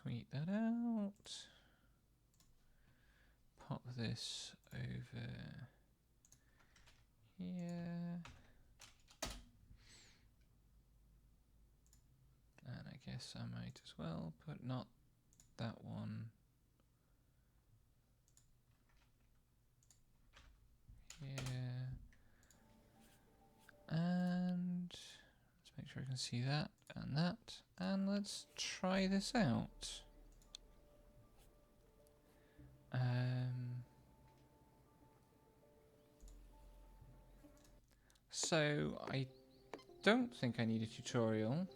tweet that out. Pop this over here. And I guess I might as well put not that one here. And let's make sure I can see that and that. And let's try this out. So I don't think I need a tutorial.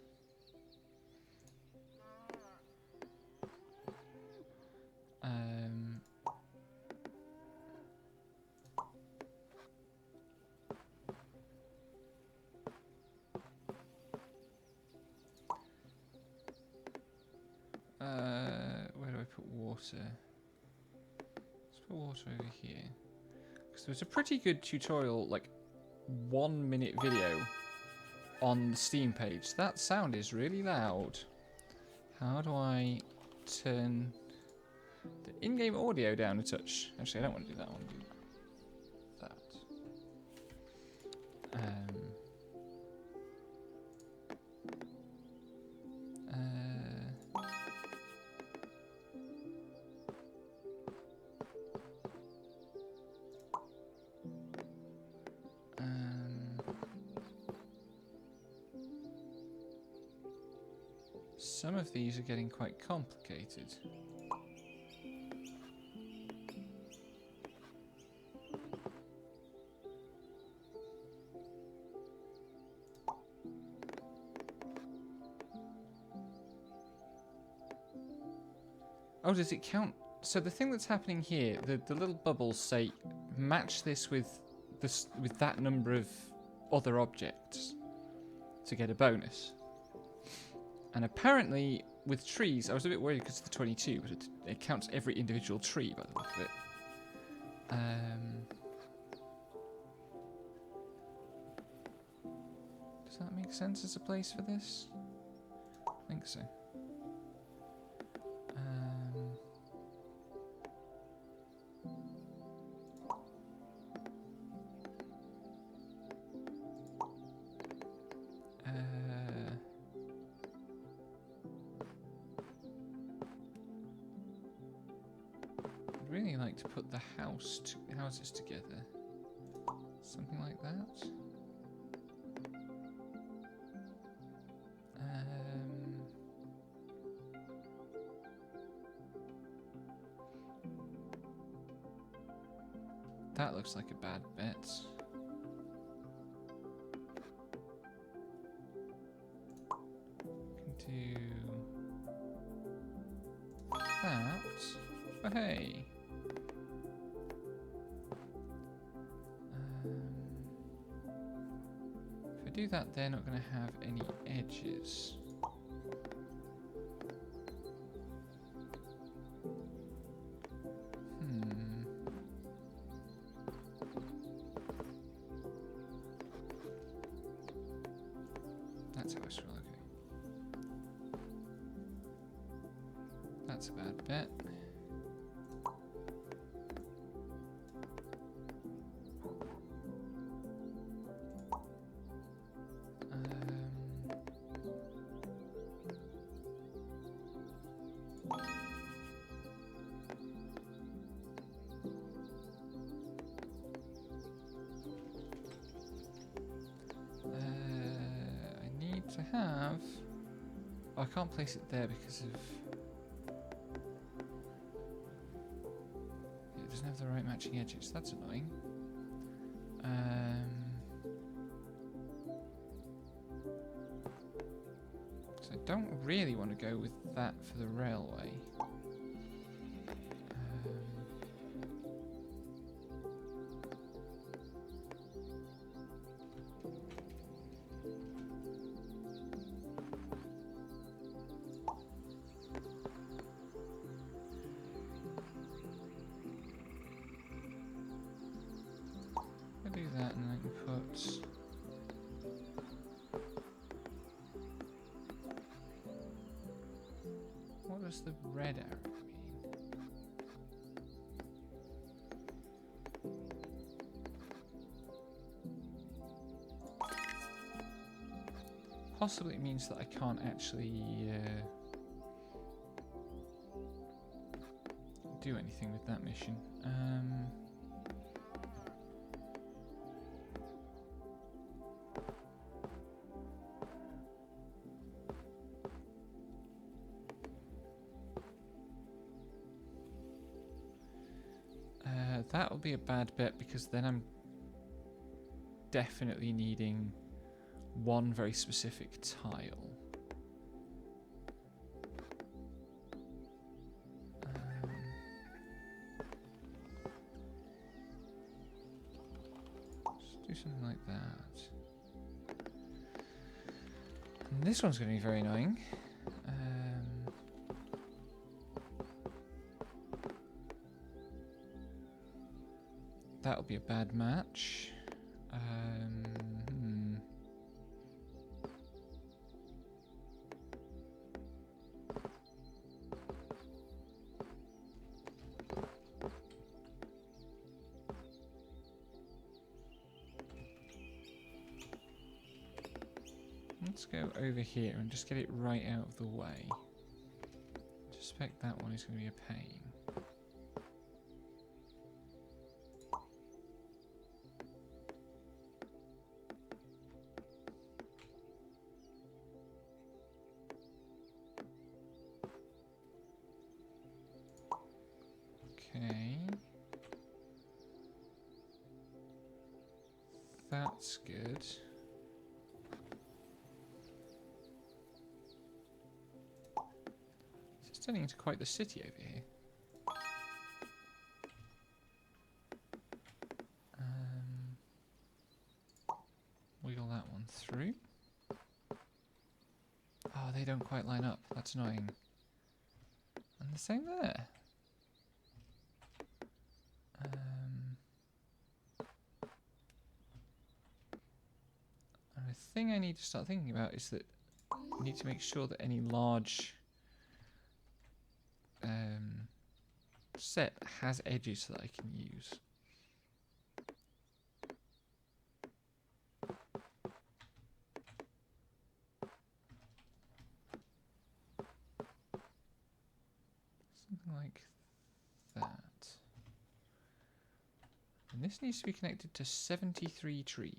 Where do I put water? Let's put water over here. Because there was a pretty good tutorial, like 1 minute video on the Steam page. That sound is really loud. How do I turn the in-game audio down a touch? Actually, I don't want to do that. I want to do that. Some of these are getting quite complicated. Oh, does it count? So the thing that's happening here, the little bubbles say match this with that number of other objects to get a bonus. And apparently with trees, I was a bit worried because of the 22, but it counts every individual tree by the look of it. Does that make sense as a place for this? I think so. I'd really like to put the houses together. Something like that. That looks like a bad bet. Can do that. Oh, hey. If I do that, they're not going to have any edges. That's how I scroll, okay. That's a bad bet. To have... Oh, I can't place it there because of... It doesn't have the right matching edges. That's annoying. So I don't really want to go with that for the railway. Do that and then I can put what does does the red arrow mean? Possibly it means that I can't actually do anything with that mission. That'll be a bad bet because then I'm definitely needing one very specific tile. Just do something like that. And this one's going to be very annoying. That'll be a bad match. Let's go over here and just get it right out of the way. I suspect that one is going to be a pain. Okay. That's good. It's turning into quite the city over here. Wiggle that one through. Oh, they don't quite line up. That's annoying. And the same there. And the thing I need to start thinking about is that I need to make sure that any large set has edges that I can use. Something like that. And this needs to be connected to 73 trees.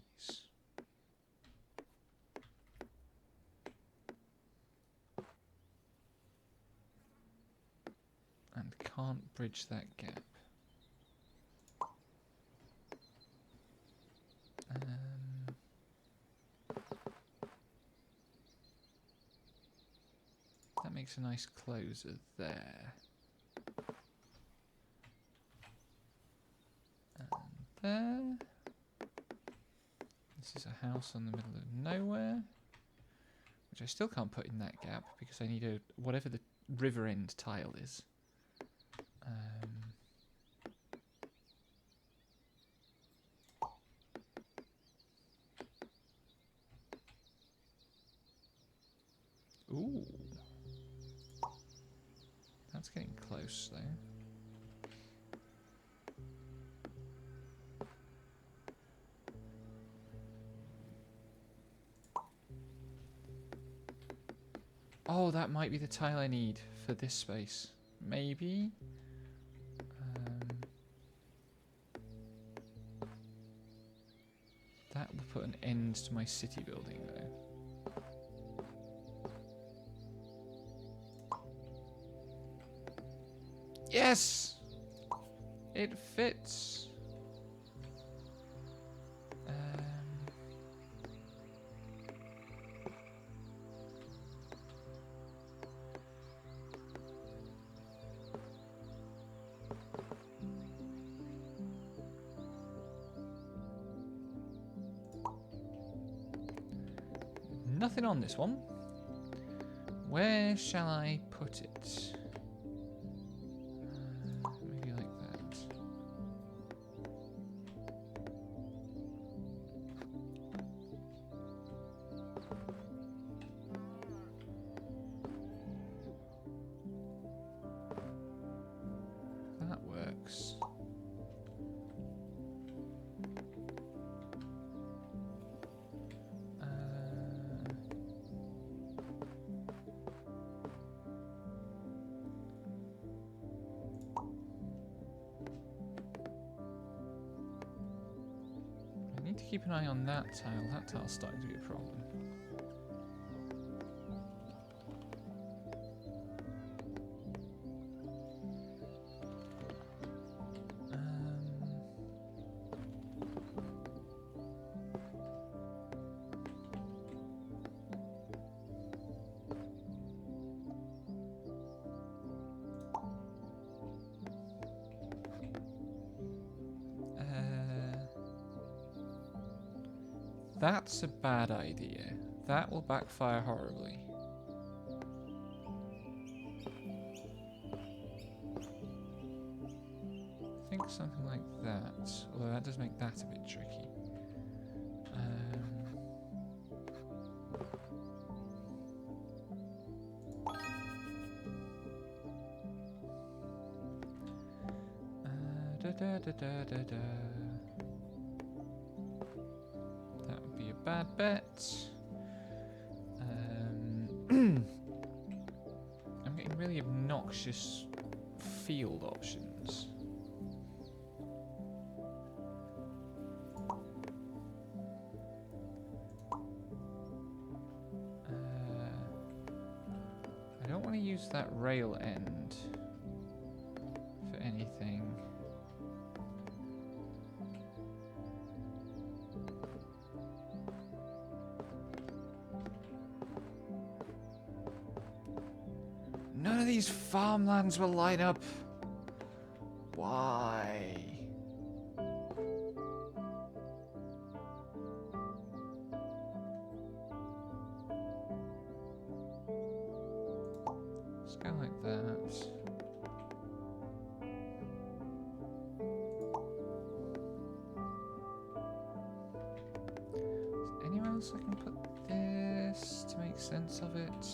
And can't bridge that gap. That makes a nice closer there. And there. This is a house in the middle of nowhere, which I still can't put in that gap because I need a whatever the river end tile is. Ooh. That's getting close, though. Oh, that might be the tile I need for this space. Maybe? That will put an end to my city building, though. Yes! It fits. Nothing on this one. Where shall I put it? Maybe like that. to keep an eye on that tile. That tile's starting to be a problem. That's a bad idea. That will backfire horribly. I think something like that. Although that does make that a bit tricky. That would be a bad bet. I'm getting really obnoxious field options. I don't want to use that rail end for anything. None of these farmlands will line up. Why? Let's go like that. Is there anywhere else I can put this to make sense of it?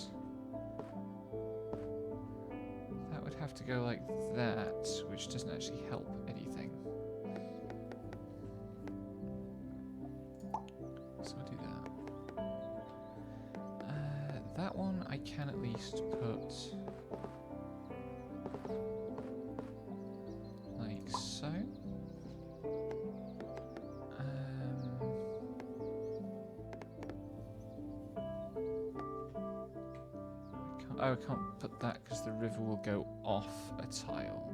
Have to go like that, which doesn't actually help anything. So I'll do that. That one I can at least put like so. Oh, I can't put that because the river will go off a tile.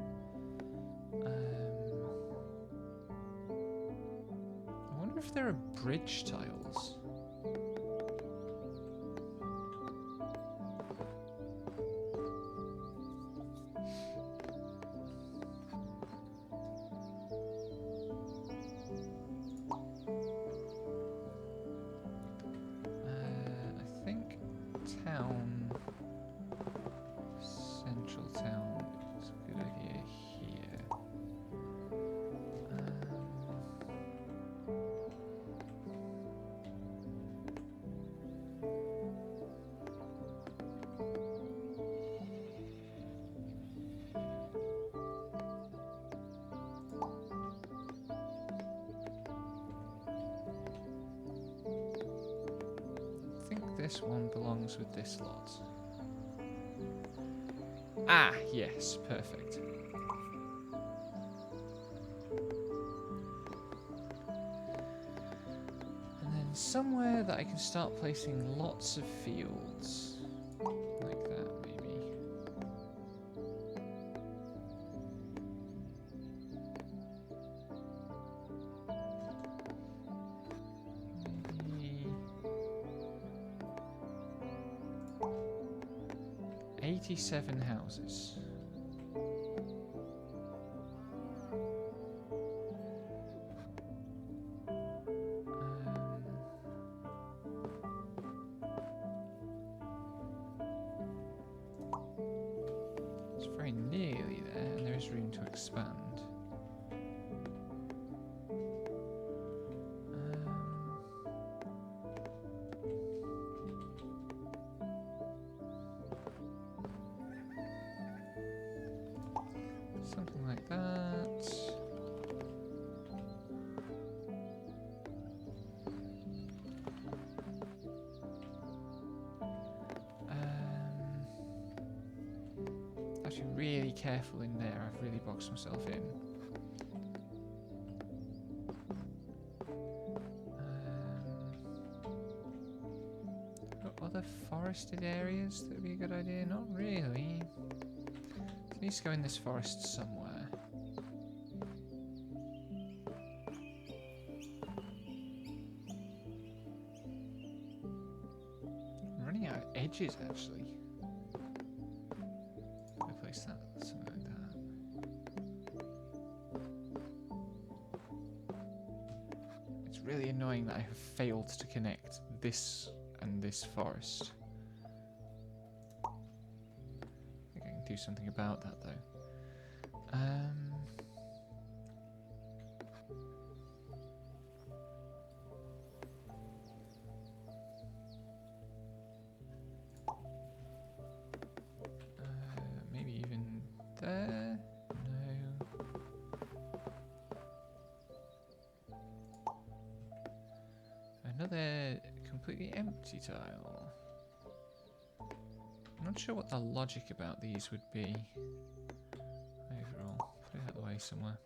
I wonder if there are bridge tiles. I think town... Central town is a good idea here. I think this one belongs with this lot. Ah, yes, perfect. And then somewhere that I can start placing lots of fields. Like that, maybe. Maybe 87 houses. It's very nearly there, and there is room to expand. Something like that. Actually, really careful in there. I've really boxed myself in. other forested areas that would be a good idea? Not really. It needs to go in this forest somewhere. I'm running out of edges, actually. I'll place that something like that. It's really annoying that I have failed to connect this and this forest. I think I can do something about that, though. Maybe even there? No. Another completely empty tile. I'm not sure what the logic about these would be. Overall, put it out of the way somewhere.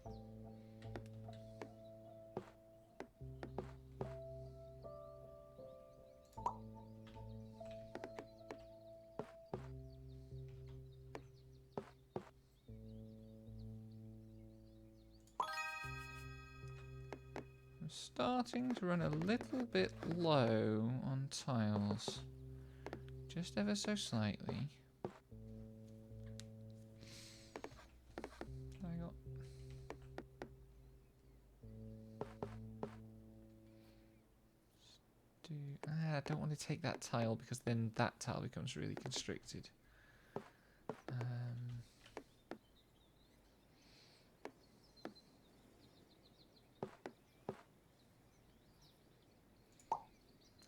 I'm starting to run a little bit low on tiles. Just ever so slightly. I don't want to take that tile because then that tile becomes really constricted.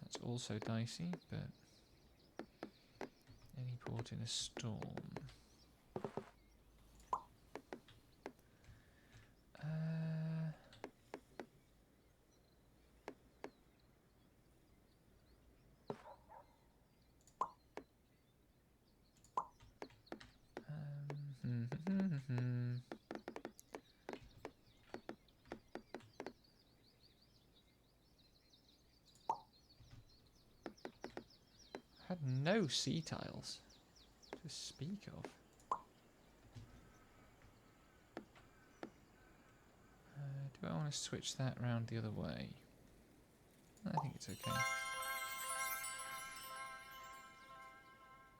That's also dicey, but any port in a storm. Had no sea tiles to speak of. Do I want to switch that round the other way? I think it's okay.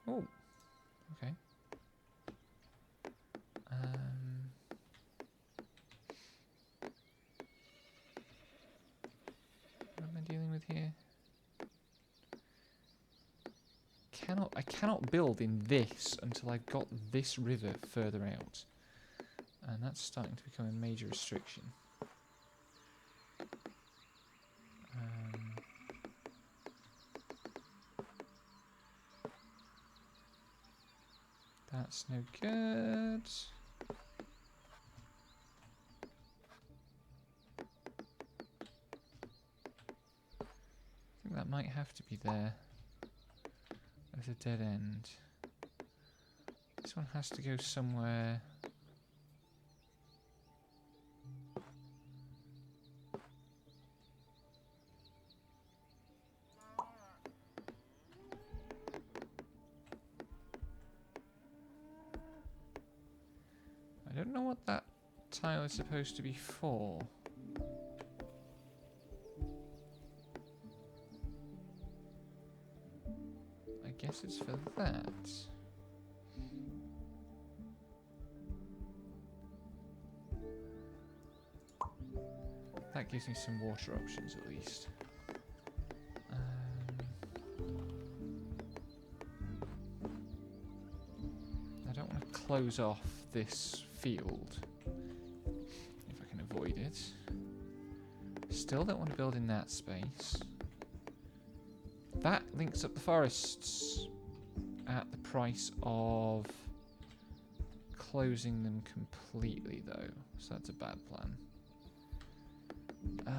Oh, okay. What am I dealing with here? I cannot build in this until I've got this river further out. And that's starting to become a major restriction. That's no good. I think that might have to be there as a dead end. This one has to go somewhere. I don't know what that tile is supposed to be for. I guess it's for that. That gives me some water options at least. I don't want to close off this field if I can avoid it. Still don't want to build in that space. That links up the forests at the price of closing them completely though, so that's a bad plan. I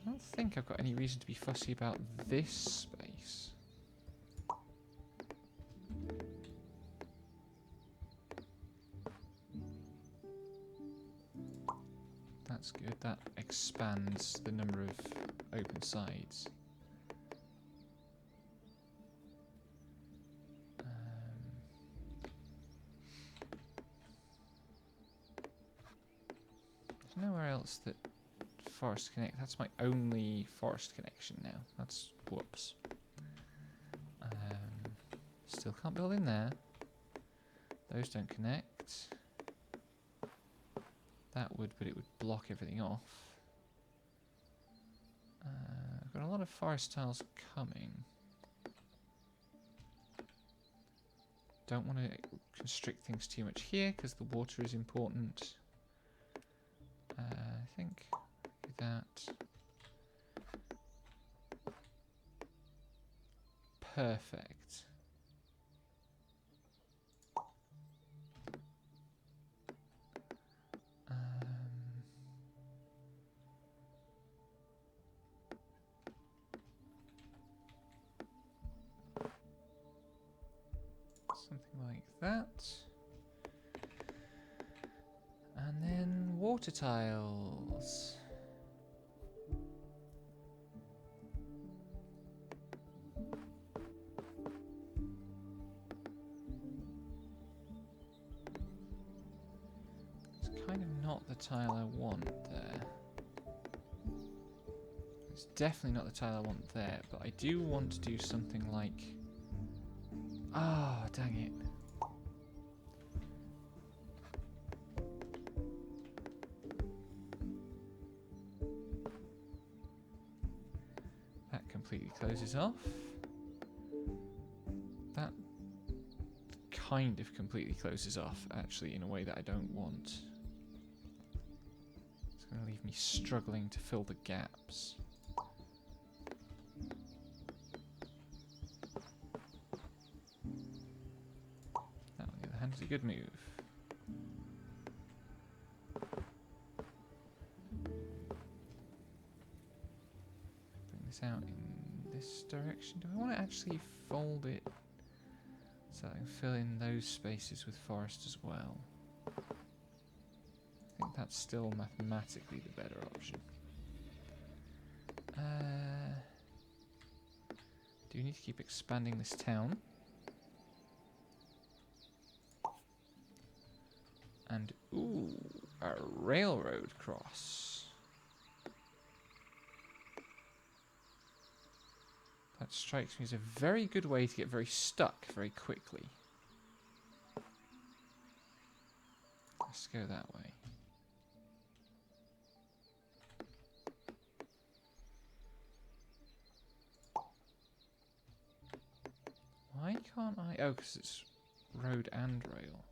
don't think I've got any reason to be fussy about this space. That's good. That expands the number of open sides. There's nowhere else that forest connect. That's my only forest connection now. That's whoops. Still can't build in there. Those don't connect. That would, but it would block everything off. I've got a lot of forest tiles coming. Don't want to constrict things too much here because the water is important. I think do that. Perfect. Something like that. And then water tiles. It's kind of not the tile I want there. It's definitely not the tile I want there, but I do want to do something like... Ah, oh, dang it. That completely closes off. That kind of completely closes off, actually, in a way that I don't want. It's going to leave me struggling to fill the gaps. It's a good move. Bring this out in this direction. Do I want to actually fold it so I can fill in those spaces with forest as well? I think that's still mathematically the better option. Do you need to keep expanding this town? And, ooh, a railroad cross. That strikes me as a very good way to get very stuck very quickly. Let's go that way. Why can't I? Oh, because it's road and rail.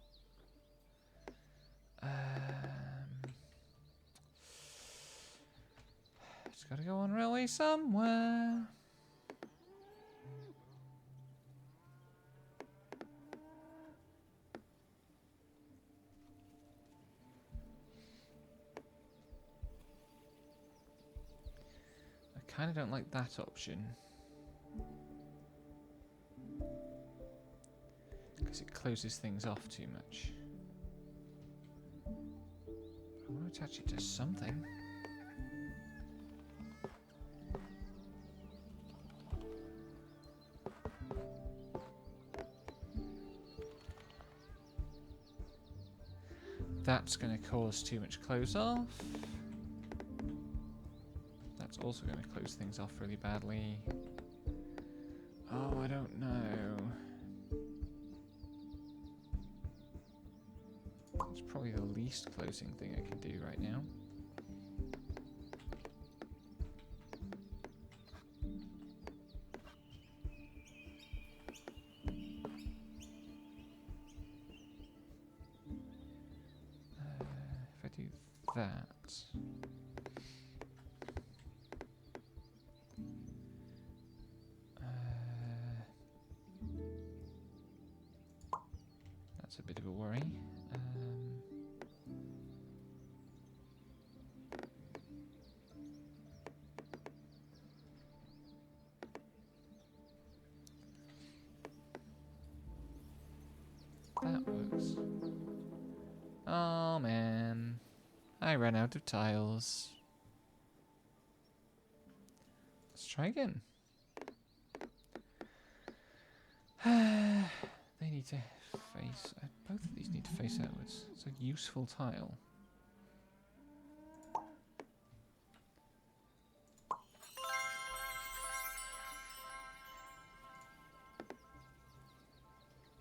It's got to go on railway somewhere. I kind of don't like that option. Because it closes things off too much. I want to attach it to something. That's going to cause too much close off. That's also going to close things off really badly. Oh, I don't know. It's probably the least closing thing I can do right now. If I do that... that's a bit of a worry. That works. Oh man, I ran out of tiles. Let's try again. They need to face... both of these need to face outwards. It's a useful tile.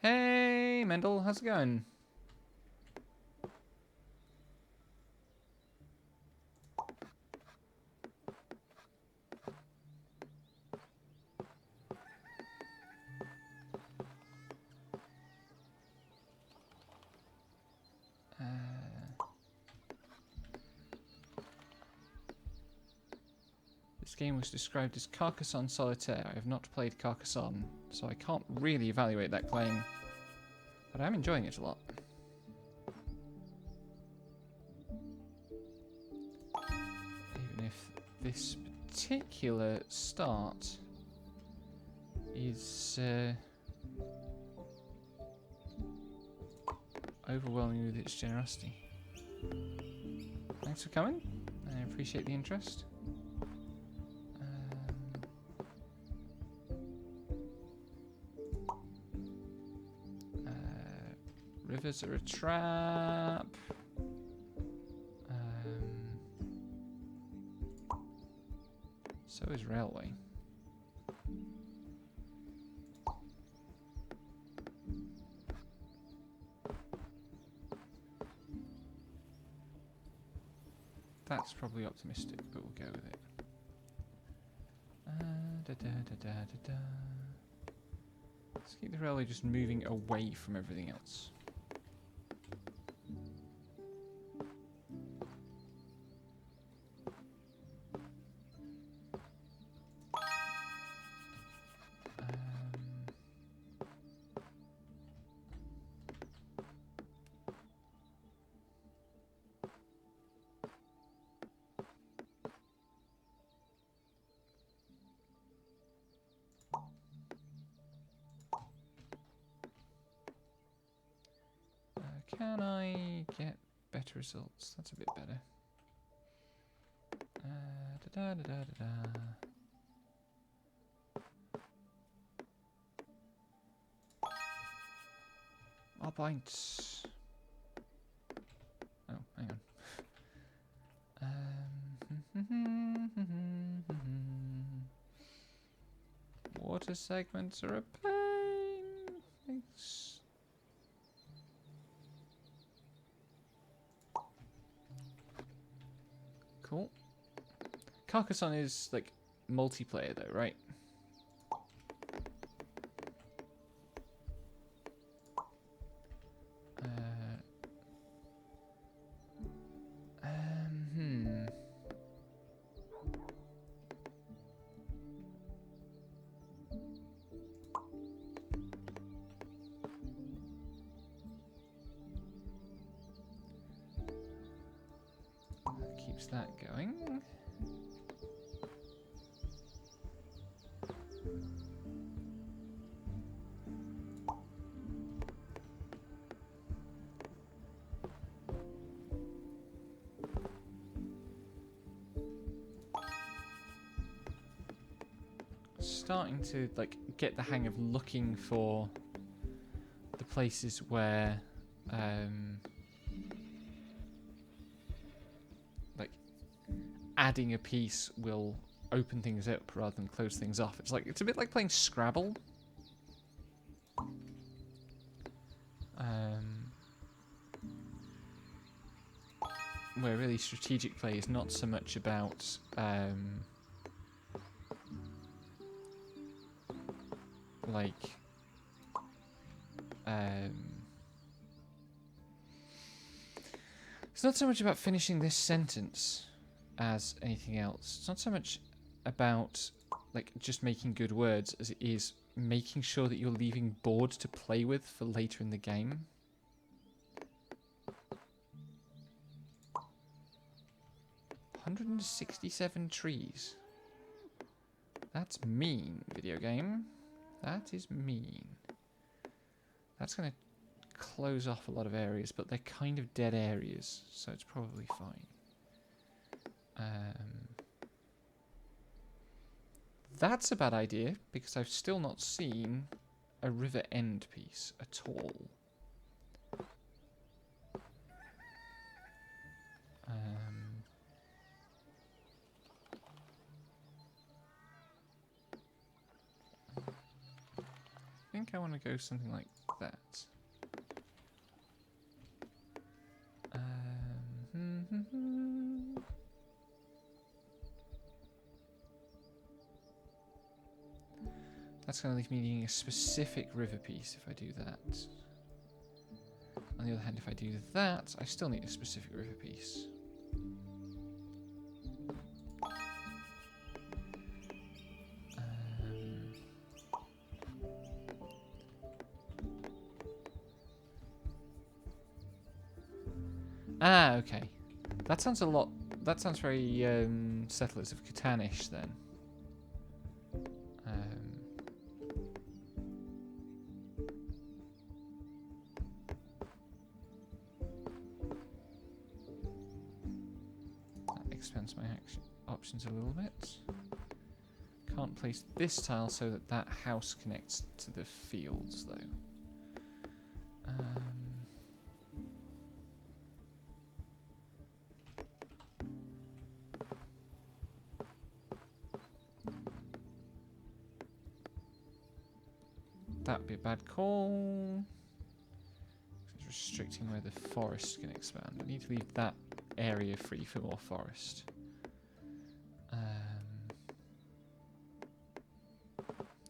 Hey, Mendel, how's it going? This game was described as Carcassonne Solitaire. I have not played Carcassonne, so I can't really evaluate that claim. But I'm enjoying it a lot. Even if this particular start is overwhelming with its generosity. Thanks for coming. I appreciate the interest. Rivers are a trap. So is railway. That's probably optimistic, but we'll go with it. Let's keep the railway just moving away from everything else. Can I get better results? That's a bit better. All points. Oh, hang on. Water segments are a pain. Thanks. Cool. Carcassonne is like multiplayer though, right? Keeps that going. Starting to like get the hang of looking for the places where like adding a piece will open things up rather than close things off. It's a bit like playing Scrabble. Where really strategic play is not so much about it's not so much about finishing this sentence as anything else. It's not so much about like just making good words as it is making sure that you're leaving boards to play with for later in the game. $167 trees. That's mean, video game. That is mean. That's going to close off a lot of areas, but they're kind of dead areas, so it's probably fine. That's a bad idea, because I've still not seen a river end piece at all. I think I want to go something like that. That's going to leave me needing a specific river piece if I do that. On the other hand, if I do that, I still need a specific river piece. Okay. That sounds a lot... That sounds very Settlers of Catan-ish then. That expands my options a little bit. Can't place this tile so that that house connects to the fields though. That'd be a bad call. It's restricting where the forest can expand. I need to leave that area free for more forest.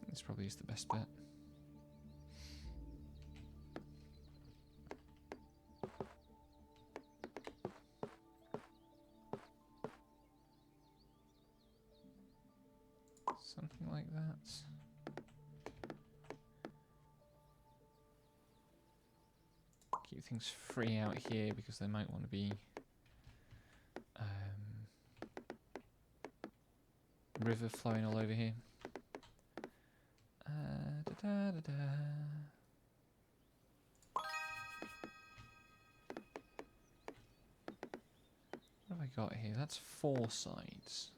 This probably is the best bet. Something like that. Keep things free out here because they might want to be river flowing all over here. What have I got here? That's 4 sides.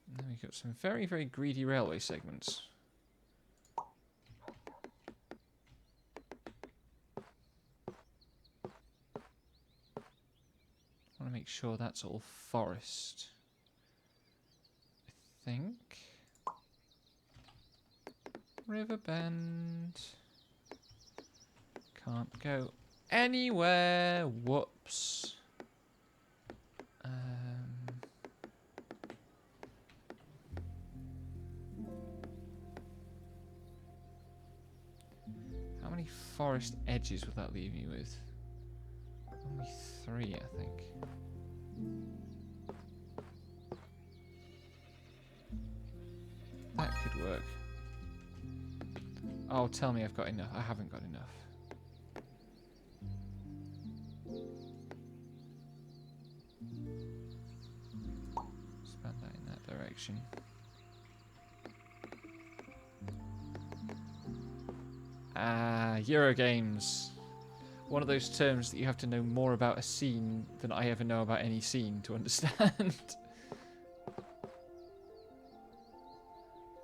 And then we've got some very, very greedy railway segments. Make sure that's all forest. I think. River bend. Can't go anywhere. Whoops. How many forest edges would that leave me with? Only 3, I think. That could work. Oh, tell me I've got enough. I haven't got enough. Expand that in that direction. Eurogames. One of those terms that you have to know more about a scene than I ever know about any scene to understand.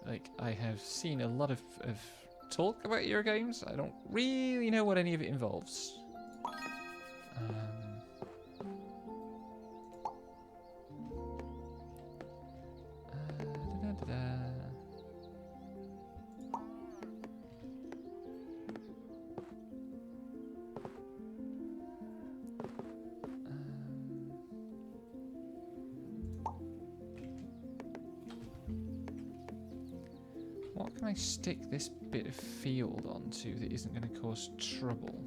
Like, I have seen a lot of talk about Eurogames. I don't really know what any of it involves. What can I stick this bit of field onto that isn't going to cause trouble?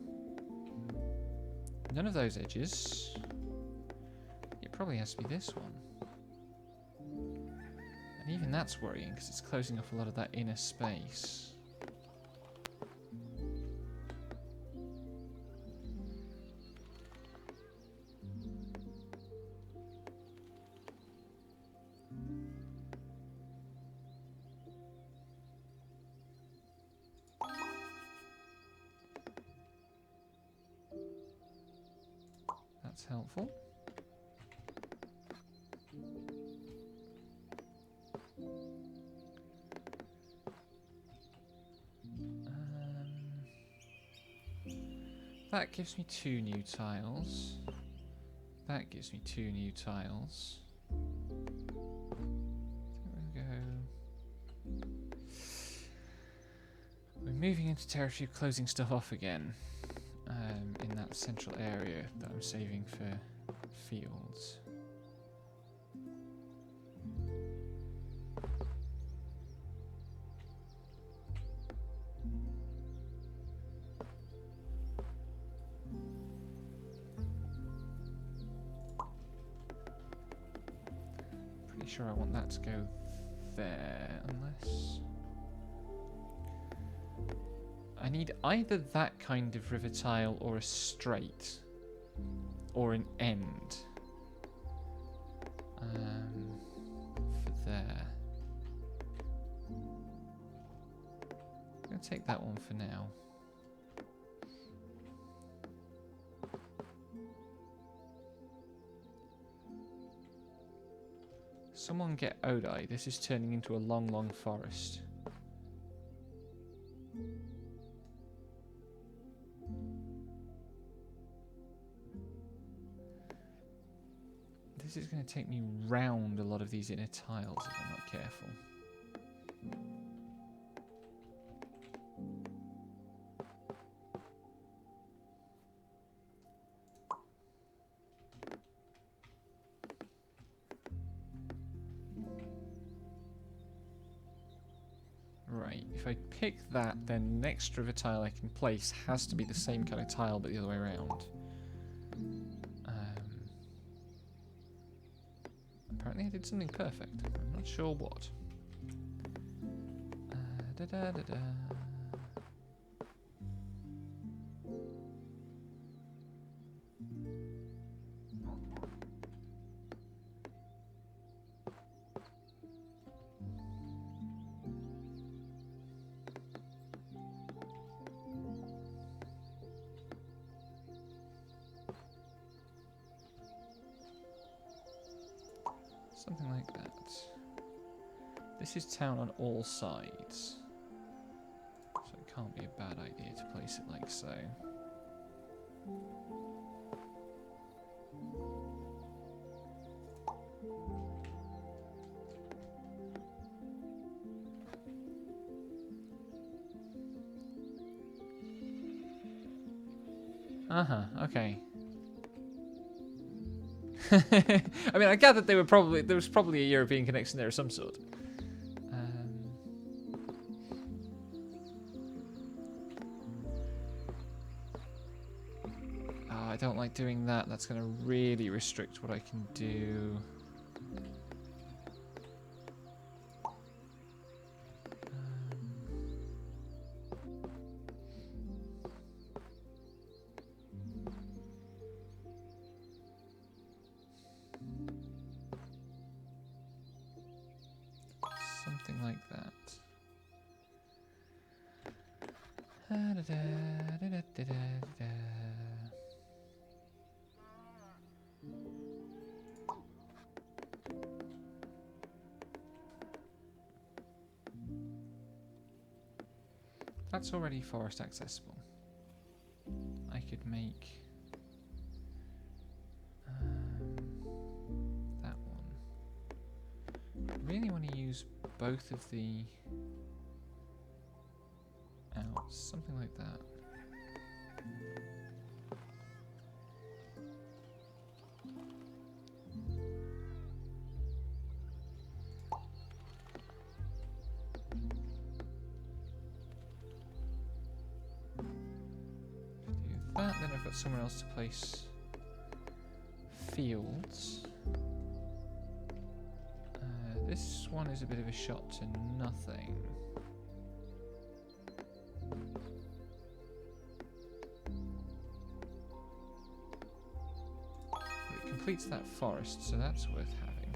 None of those edges. It probably has to be this one. And even that's worrying because it's closing off a lot of that inner space. That's helpful. That gives me 2 new tiles. That gives me 2 new tiles. There we go. We're moving into territory of closing stuff off again. In that central area that I'm saving for fields. Pretty sure I want that to go there, unless... I need either that kind of river tile or a straight. Or an end. For there. I'm going to take that one for now. Someone get Odai. This is turning into a long, long forest. This is going to take me round a lot of these inner tiles if I'm not careful. Right, if I pick that, then the next river tile I can place has to be the same kind of tile but the other way around. Apparently I did something perfect. I'm not sure what. Something like that. This is town on all sides. So it can't be a bad idea to place it like so. Okay. I mean, I gathered there was probably a European connection there of some sort. Oh, I don't like doing that. That's going to really restrict what I can do. Something like that. That's already forest accessible. I could make that one. I really want to use both of the outs, something like that. That, then I've got somewhere else to place fields. This one is a bit of a shot to nothing. But it completes that forest, so that's worth having.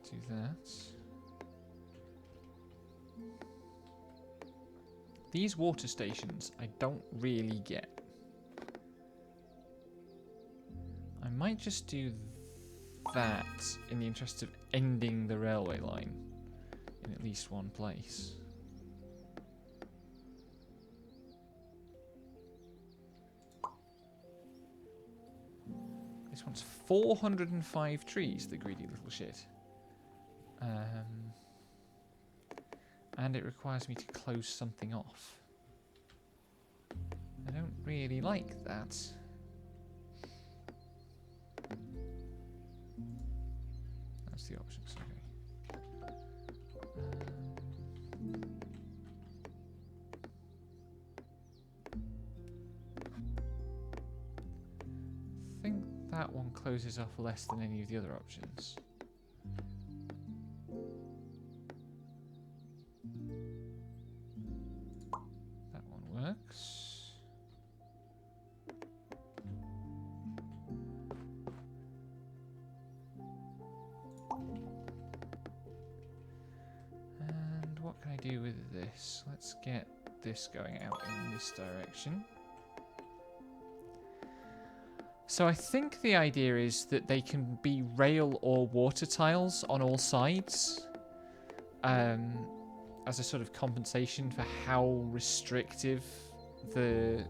Do that. These water stations I don't really get. I might just do that in the interest of ending the railway line in at least one place. This one's 405 trees, the greedy little shit. And it requires me to close something off. I don't really like that. That's the options, okay. I think that one closes off less than any of the other options. That one works. And what can I do with this? Let's get this going out in this direction. So I think the idea is that they can be rail or water tiles on all sides, as a sort of compensation for how restrictive the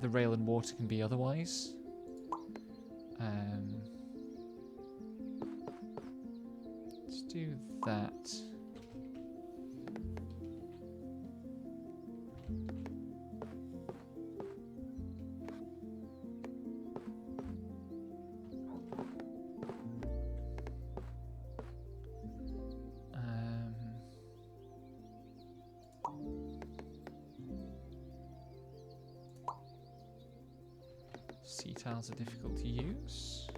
rail and water can be otherwise. Let's do that. Sea tiles are difficult to use.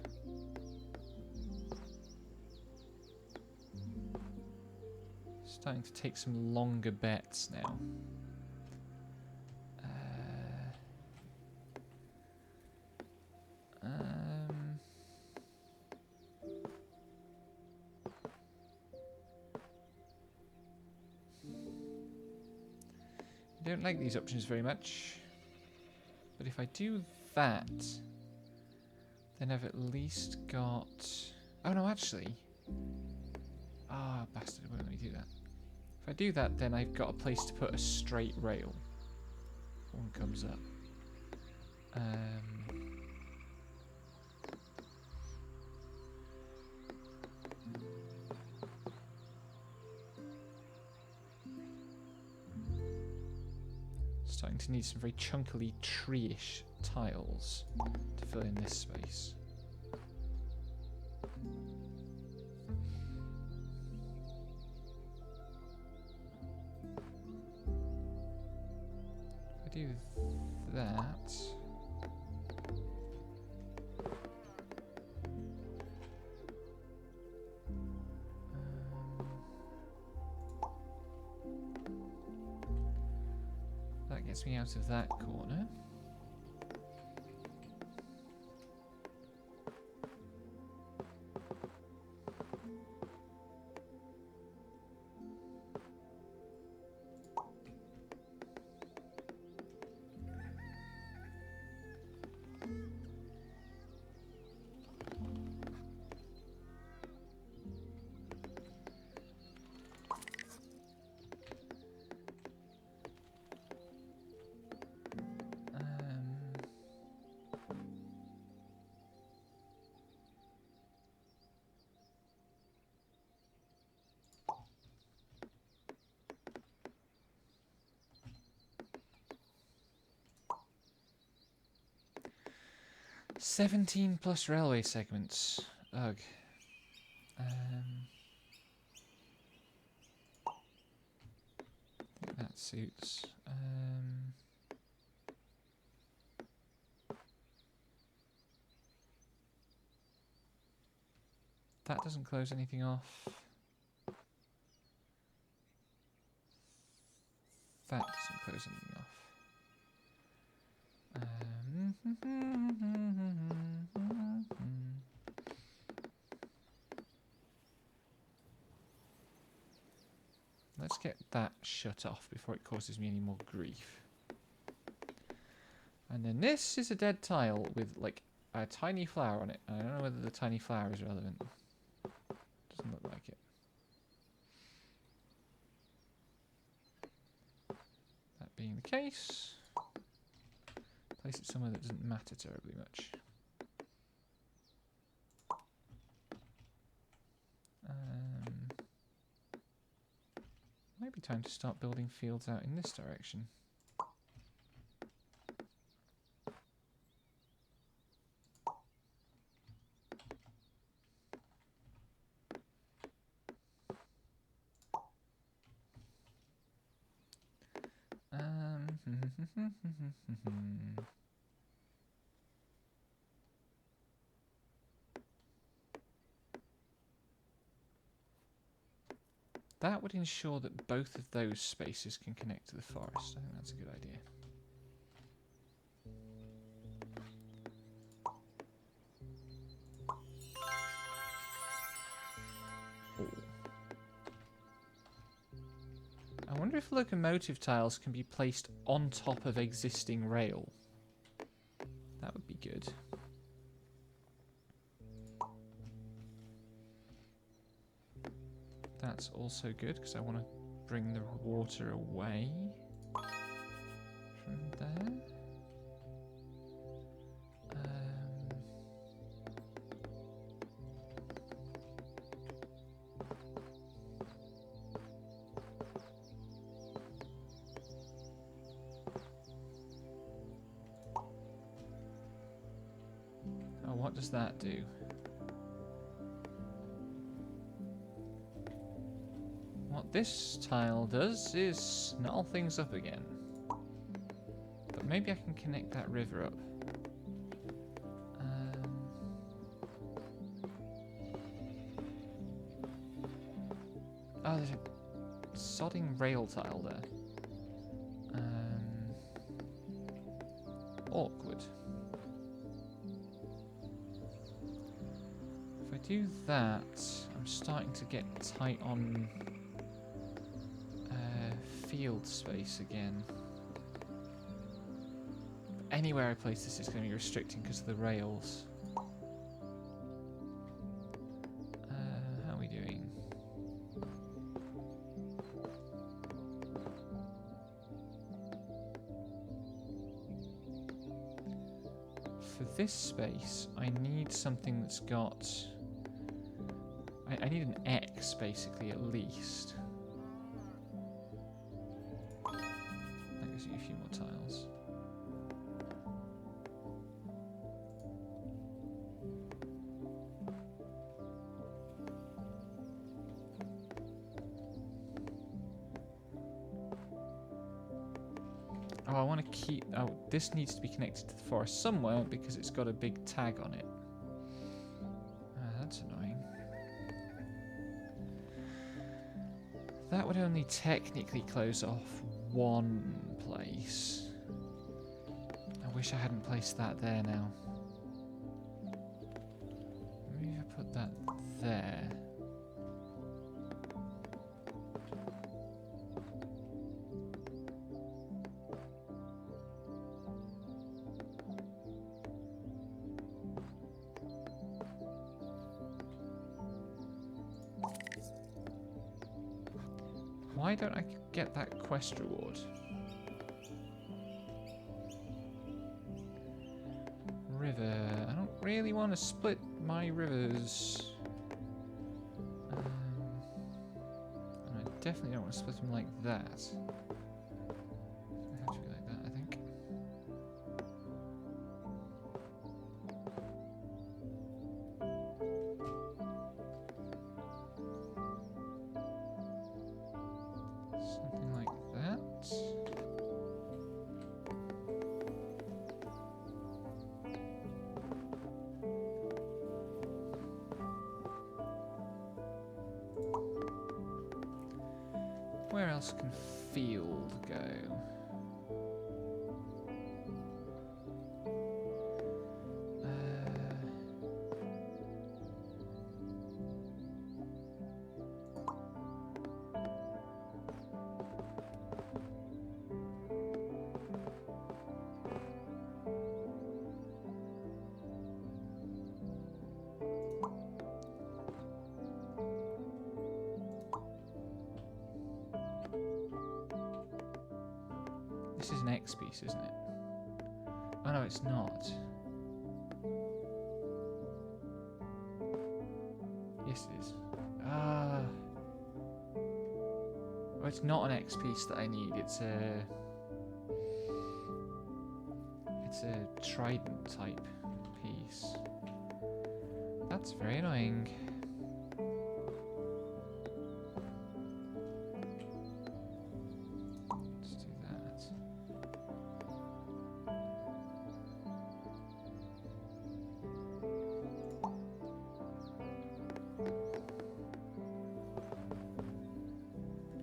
Starting to take some longer bets now. I don't like these options very much, but if I do that, then I've at least got... Oh no, actually. Ah, bastard, it won't let me do that. If I do that, then I've got a place to put a straight rail. One comes up. Starting to need some very chunkily tree-ish tiles to fill in this space. If I do that... that gets me out of that corner. "17 plus railway segments. Ugh. I think that suits. That doesn't close anything off. That doesn't close anything off. Let's get that shut off before it causes me any more grief. And then this is a dead tile with, like, a tiny flower on it. I don't know whether the tiny flower is relevant. Doesn't look like it. That being the case, place it somewhere that doesn't matter terribly much. Might be time to start building fields out in this direction. That would ensure that both of those spaces can connect to the forest. I think that's a good idea. Oh. I wonder if locomotive tiles can be placed on top of existing rail. That would be good. That's also good because I want to bring the water away from there. Oh, what does that do? What this tile does is null things up again. But maybe I can connect that river up. Oh, there's a sodding rail tile there. Awkward. If I do that, I'm starting to get tight on field space again. But anywhere I place this is going to be restricting because of the rails. How are we doing? For this space, I need something that's got... I need an X, basically, at least. That gives you a few more tiles. Oh, I want to keep... Oh, this needs to be connected to the forest somewhere because it's got a big tag on it. That's annoying. That would only technically close off one place. I wish I hadn't placed that there now. Maybe if I put that there. Why don't I get that quest reward? River. I don't really want to split my rivers. And I definitely don't want to split them like that. It's gonna have to be like that, I think. Something like that. Where else can field go? This is an X piece, isn't it? Oh no, it's not. Yes, it is. Ah. Oh, it's not an X piece that I need. It's a trident type piece. That's very annoying. Let's do that.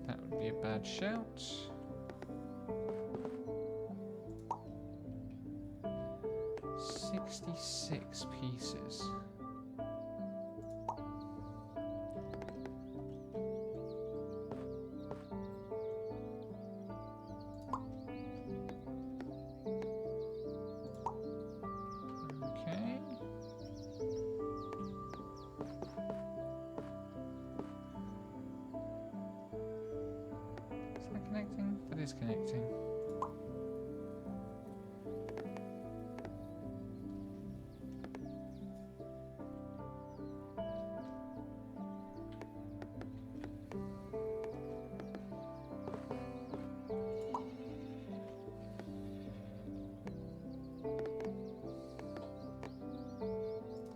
That would be a bad shout. 66 pieces. Okay. Is that connecting? That is connecting.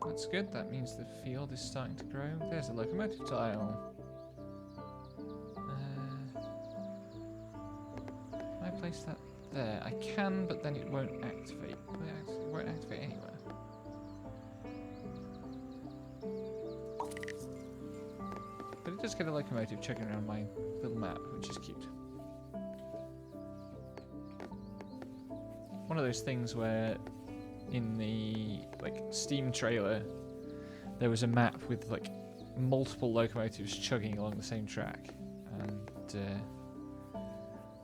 That's good, that means the field is starting to grow. There's a locomotive tile. Can I place that there? I can, but then it won't activate. It won't activate anywhere. But it does get a locomotive chugging around my little map, which is cute. One of those things where in the Steam trailer there was a map with multiple locomotives chugging along the same track, and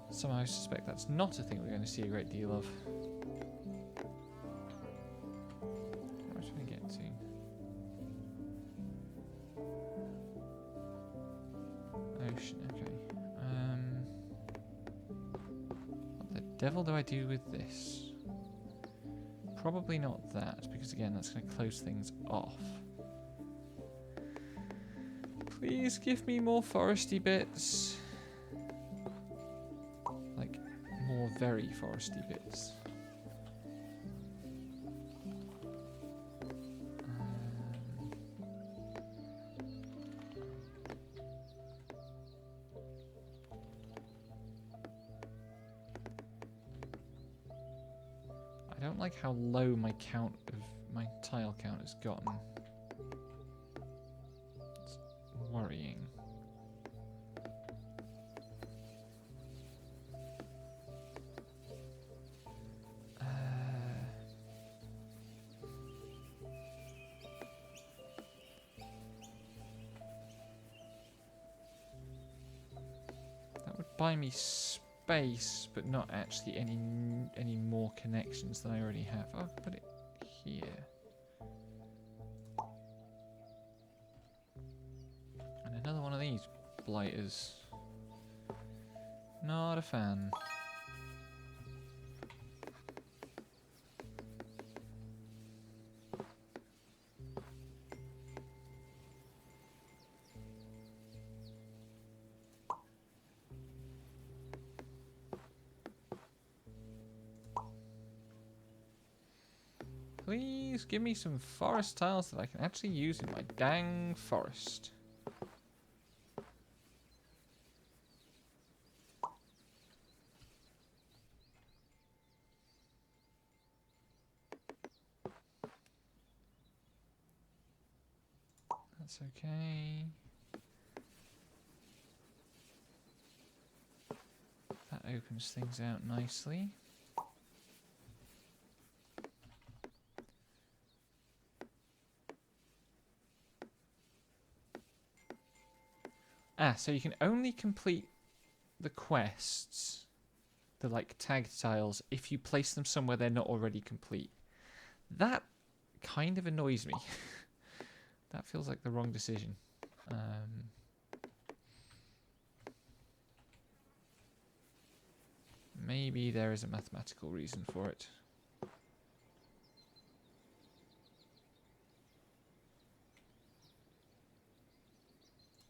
somehow I suspect that's not a thing we're going to see a great deal of. Where should I get to? Ocean, okay. What the devil do I do with this? Probably not that, because again, that's going to close things off. Please give me more foresty bits. Like, more very foresty bits. I don't like how low my tile count has gotten. It's worrying. That would buy me space, but not actually any more connections than I already have. Oh, I can put it here. And another one of these blighters. Not a fan. Please give me some forest tiles that I can actually use in my dang forest. That's okay. That opens things out nicely. Ah, so you can only complete the quests, the tagged tiles, if you place them somewhere they're not already complete. That kind of annoys me. That feels like the wrong decision. maybe there is a mathematical reason for it.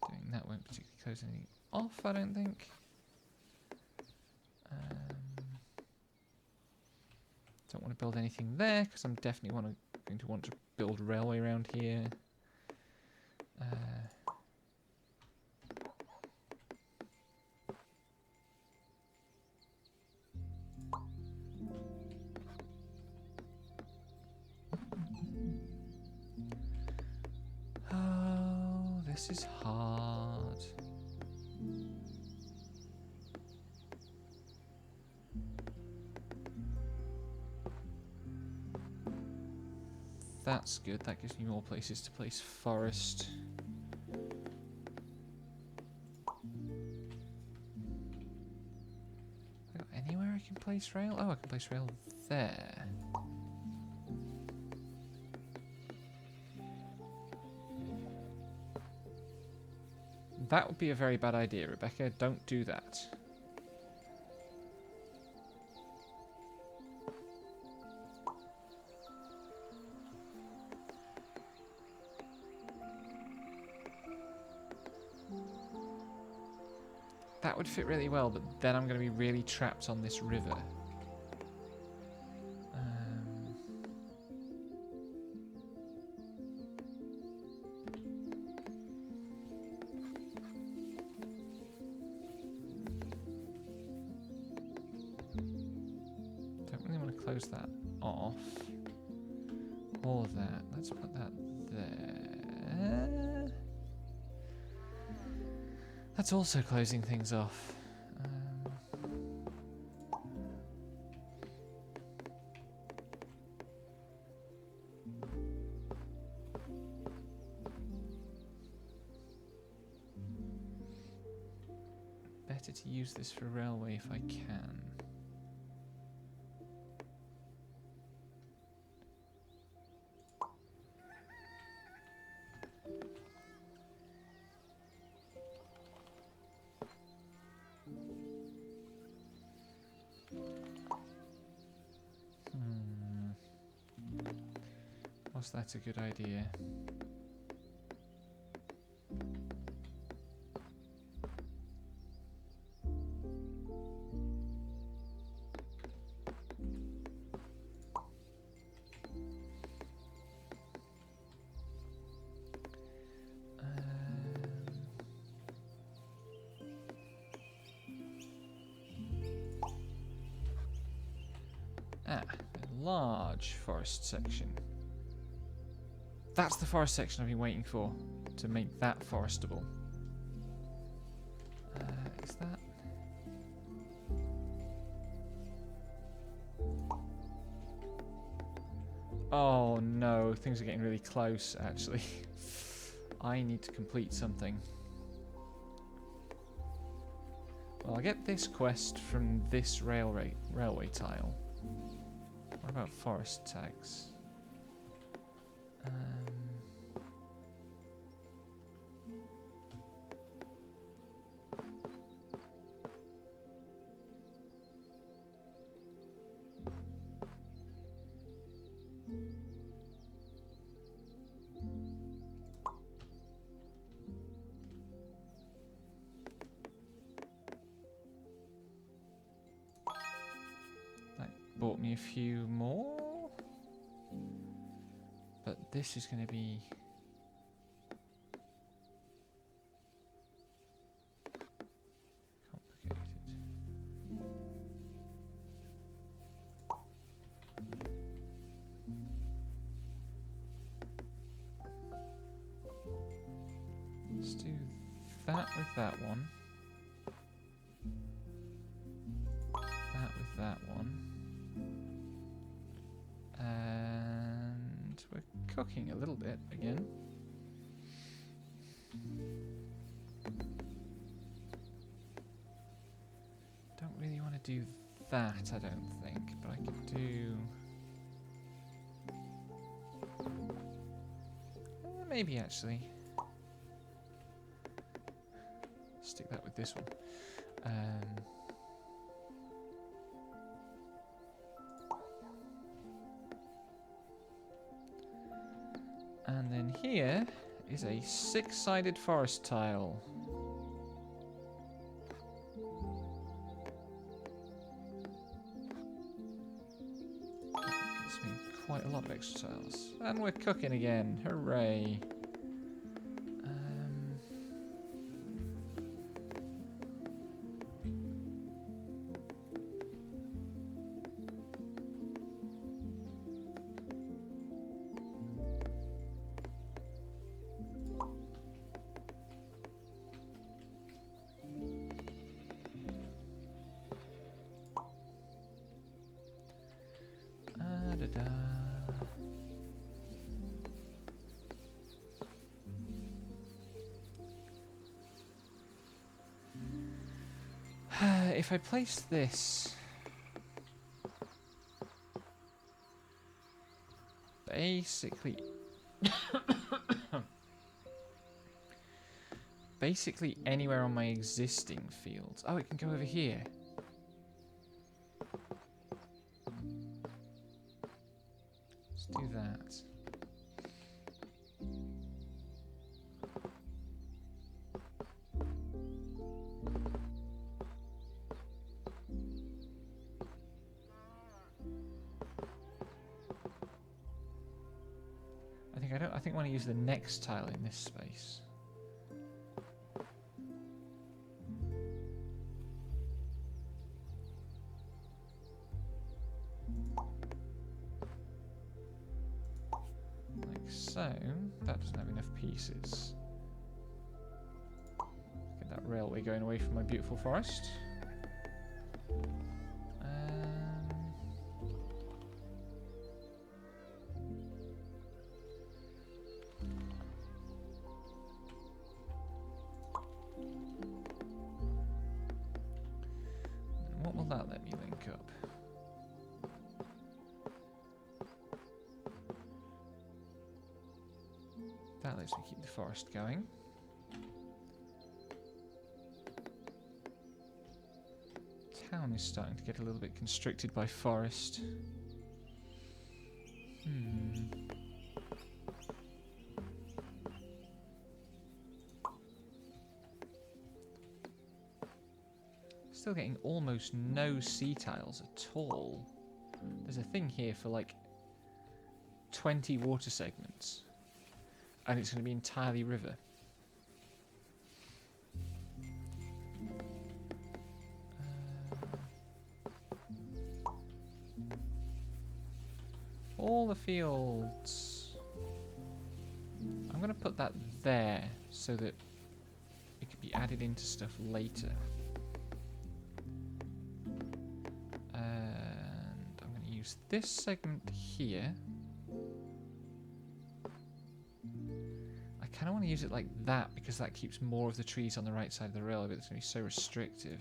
Doing that won't particularly close anything off, I don't think. Don't want to build anything there because I'm definitely going to want to build railway around here. Oh, this is hard. That's good. That gives me more places to place forest. Anywhere I can place rail? Oh, I can place rail there. That would be a very bad idea, Rebecca. Don't do that. That would fit really well, but then I'm going to be really trapped on this river. Don't really want to close that off. Or that. Let's put that there. That's also closing things off. Better to use this for railway if I can. Was that a good idea? A large forest section. That's the forest section I've been waiting for, to make that forestable. Is that... Oh no, things are getting really close, actually. I need to complete something. Well, I'll get this quest from this railway tile. What about forest tags? That bought me a few more. But this is going to be... complicated. Let's do that with that one. That with that one. And we're cooking a little bit again. Don't really want to do that, I don't think, but I could do... maybe actually. Stick that with this one. here is a 6-sided forest tile. Gives me quite a lot of extra tiles. And we're cooking again. Hooray. If I place this basically anywhere on my existing fields. Oh, it can go over here. Let's do that. I think I want to use the next tile in this space. Like so. That doesn't have enough pieces. Get that railway going away from my beautiful forest. What will that let me link up? That lets me keep the forest going. Town is starting to get a little bit constricted by forest. Still getting almost no sea tiles at all. There's a thing here for like 20 water segments, and it's going to be entirely river. All the fields. I'm going to put that there so that it can be added into stuff later. This segment here, I kind of want to use it like that because that keeps more of the trees on the right side of the railway, but it's going to be so restrictive.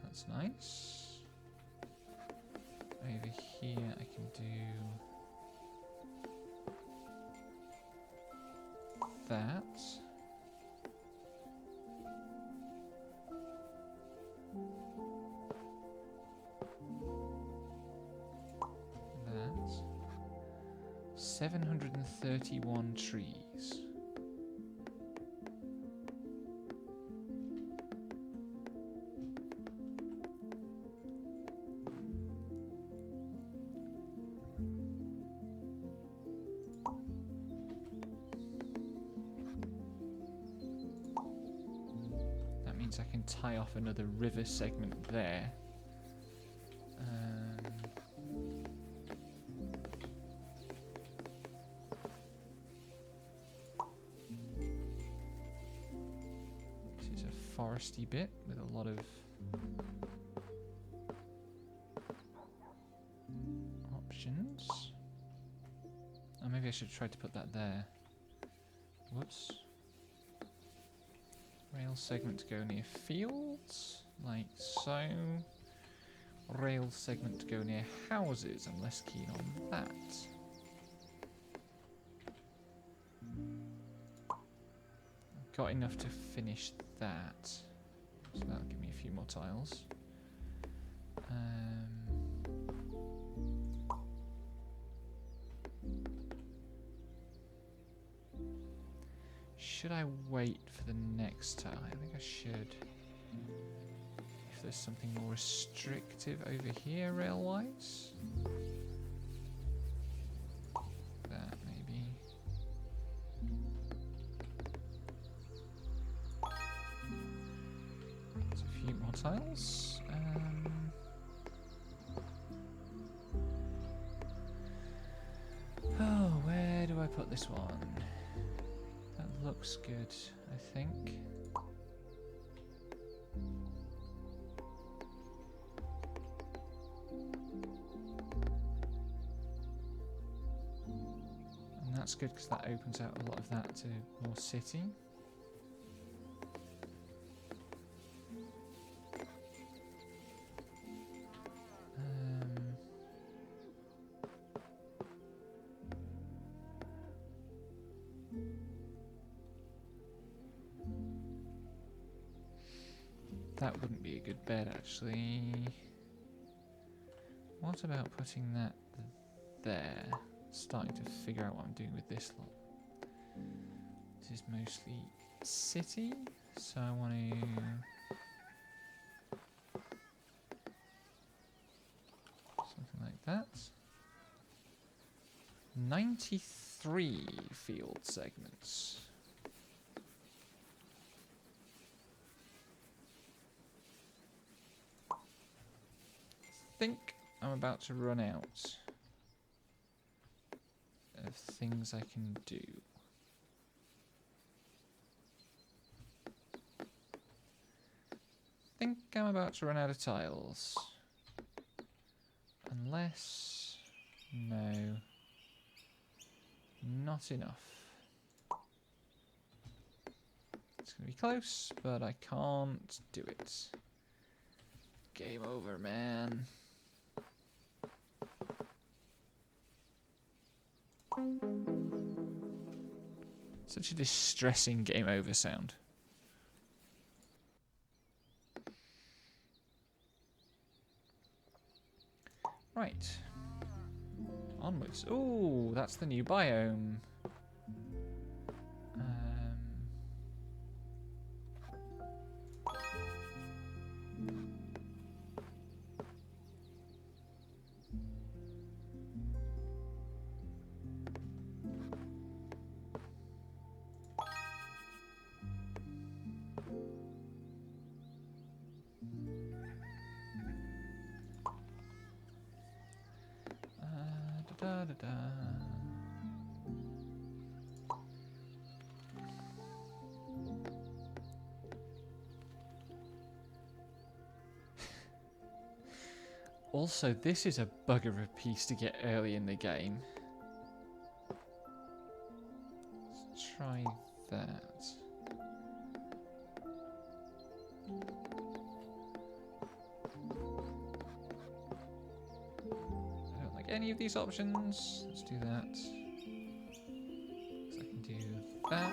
That's nice. Over here I can do that. That. 731 trees. That means I can tie off another river segment there. Foresty bit with a lot of options. Oh, maybe I should try to put that there. Whoops. Rail segment to go near fields, like so. Rail segment to go near houses. I'm less keen on that. Got enough to finish that, so that'll give me a few more tiles. Should I wait for the next tile? I think I should. If there's something more restrictive over here, rail-wise. That, maybe. There's a few more tiles. Oh, where do I put this one? That looks good, I think. And that's good because that opens out a lot of that to more city. That wouldn't be a good bet, actually. What about putting that there? Starting to figure out what I'm doing with this lot. This is mostly city, so I want to... something like that. 93 field segments. I think I'm about to run out of things I can do. I think I'm about to run out of tiles. Unless... no. Not enough. It's going to be close, but I can't do it. Game over, man. Such a distressing game over sound. Right. Onwards. Ooh, that's the new biome. Da, da, da. Also, this is a bugger of a piece to get early in the game. Let's try that. Any of these options. Let's do that. So I can do that.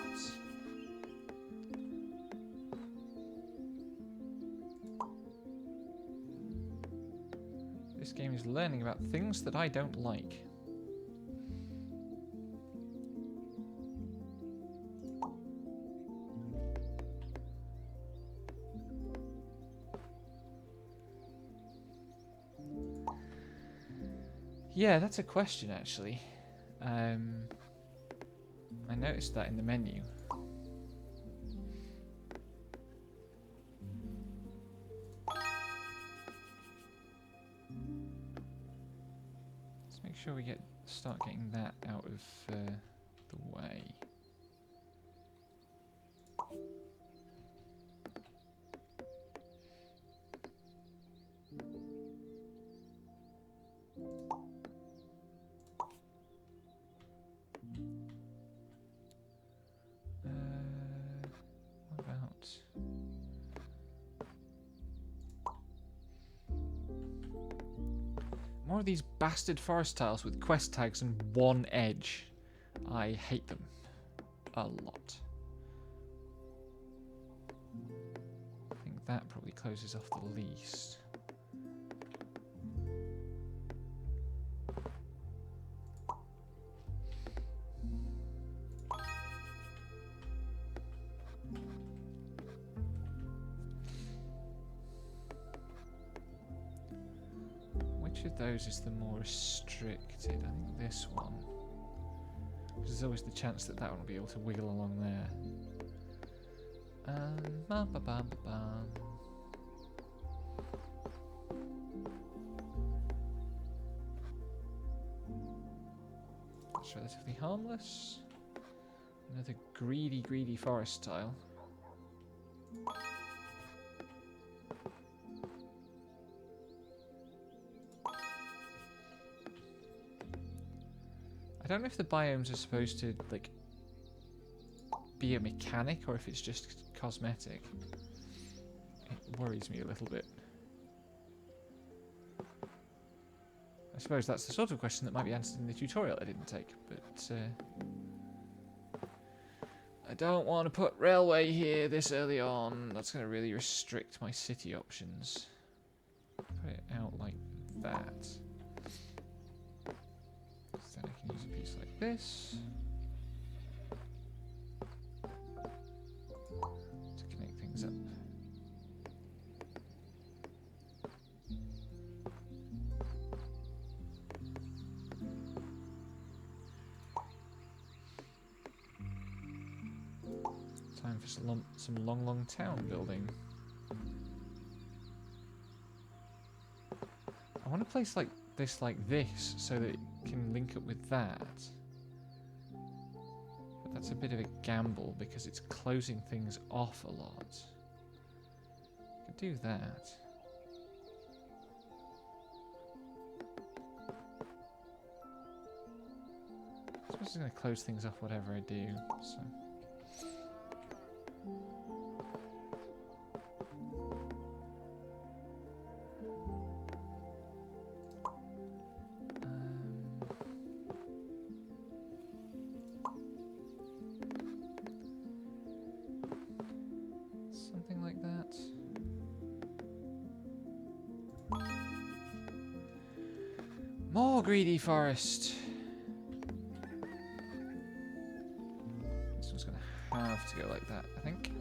This game is learning about things that I don't like. Yeah, that's a question, actually. I noticed that in the menu. Let's make sure we start getting that out of the way. More of these bastard forest tiles with quest tags and one edge. I hate them a lot. I think that probably closes off the least. Which of those is the more restricted? I think this one. Because there's always the chance that that one will be able to wiggle along there. Bum, ba, bum, ba, bum. That's relatively harmless. Another greedy forest tile. I don't know if the biomes are supposed to, like, be a mechanic or if it's just cosmetic. It worries me a little bit. I suppose that's the sort of question that might be answered in the tutorial I didn't take, but I don't want to put railway here this early on. That's going to really restrict my city options. Put it out like that. Then I can use a piece like this to connect things up. Time for some long town building. I want a place like this so that it can link up with that. But that's a bit of a gamble because it's closing things off a lot. I could do that. I suppose it's going to close things off whatever I do, so... something like that. More greedy forest. This one's going to have to go like that, I think.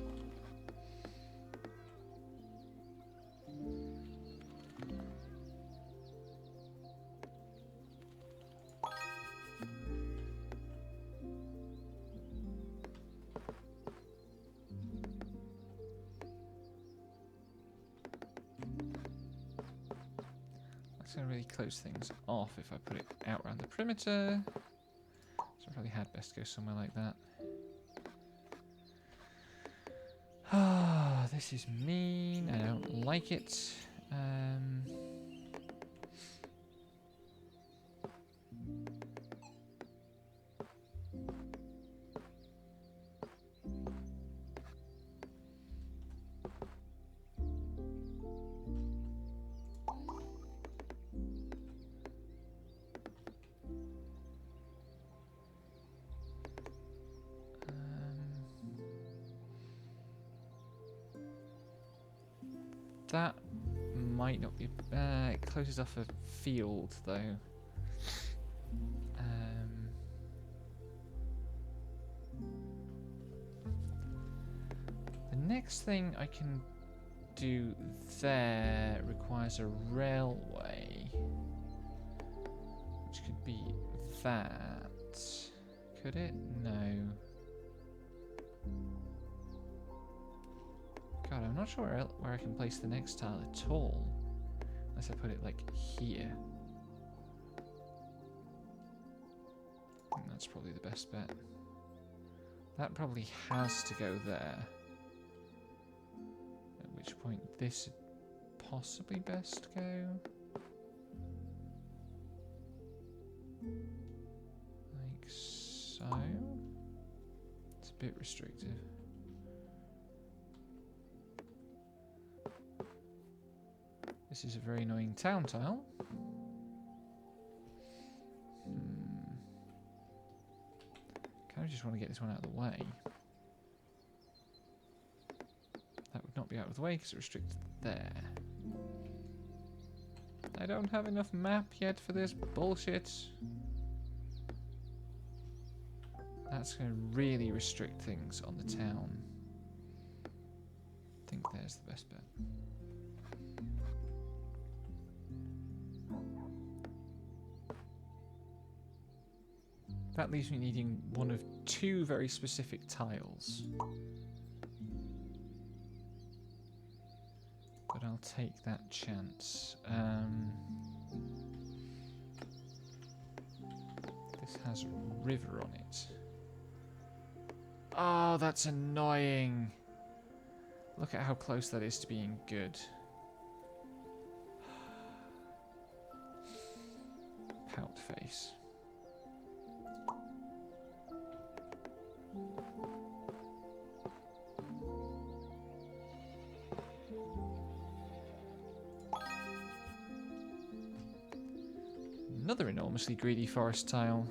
That's going to really close things off if I put it out around the perimeter. So I probably had best go somewhere like that. Ah, this is mean. I don't like it. That might not be... it closes off a field, though. The next thing I can do there requires a railway. Which could be that. Could it? No. God, I'm not sure where I can place the next tile at all. Unless I put it, like, here. I think that's probably the best bet. That probably has to go there. At which point this would possibly best go. Like so. It's a bit restrictive. This is a very annoying town tile. Kind of just want to get this one out of the way. That would not be out of the way because it restricts there. I don't have enough map yet for this bullshit. That's going to really restrict things on the town. I think there's the best bet. That leaves me needing one of two very specific tiles. But I'll take that chance. This has river on it. Oh, that's annoying. Look at how close that is to being good. Pout face. Another enormously greedy forest tile.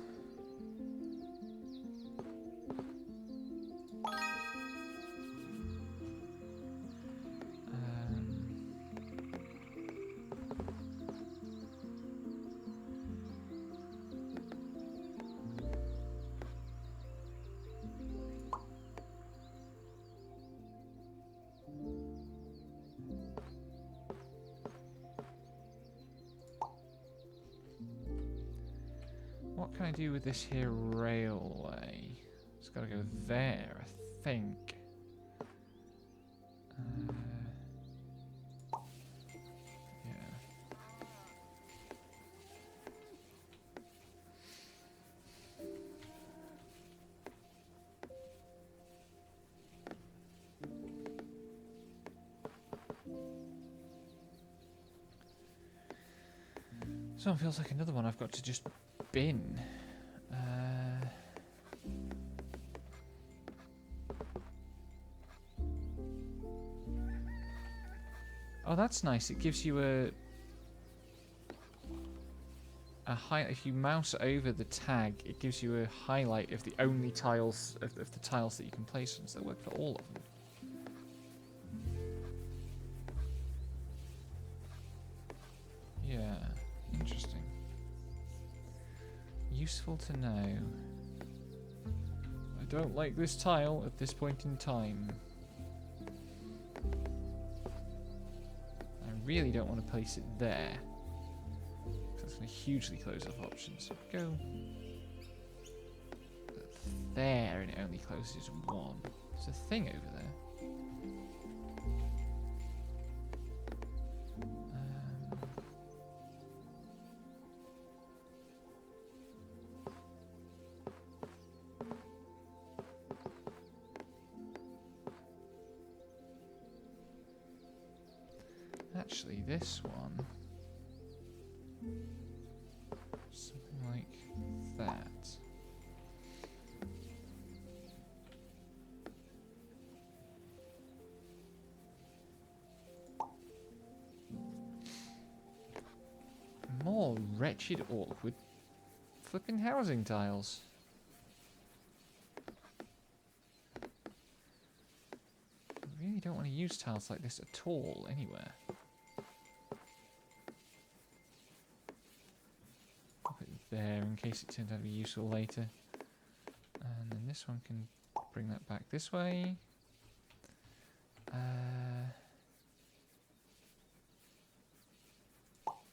What can I do with this here railway? It's got to go there, I think. Yeah. This one feels like another one I've got to just bin. Oh, that's nice. It gives you a highlight. If you mouse over the tag, it gives you a highlight of the only tiles of the tiles that you can place, and so that work for all of them. Yeah, interesting. Useful to know. I don't like this tile at this point in time. I really don't want to place it there. That's going to hugely close off options. Go there and it only closes one. There's a thing over there. Actually, this one, something like that. More wretched, awkward, flipping housing tiles. I really don't want to use tiles like this at all anywhere. There in case it turns out to be useful later. And then this one can bring that back this way.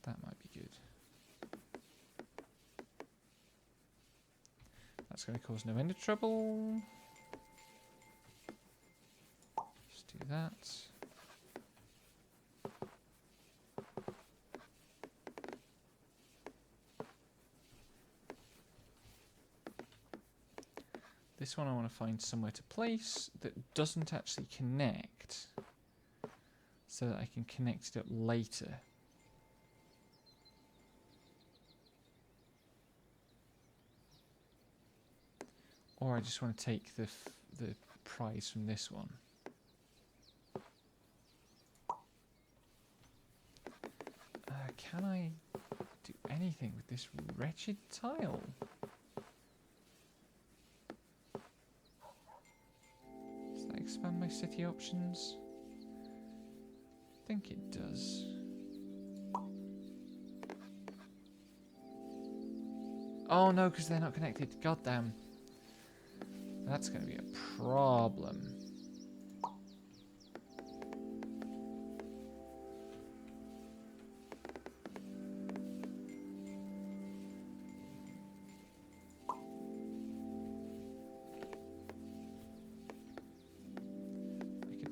That might be good. That's going to cause no end of trouble. Just do that. This one I want to find somewhere to place that doesn't actually connect, so that I can connect it up later. Or I just want to take the prize from this one. Can I do anything with this wretched tile? Does that expand my city options? I think it does. Oh no, because they're not connected. God damn. That's going to be a problem.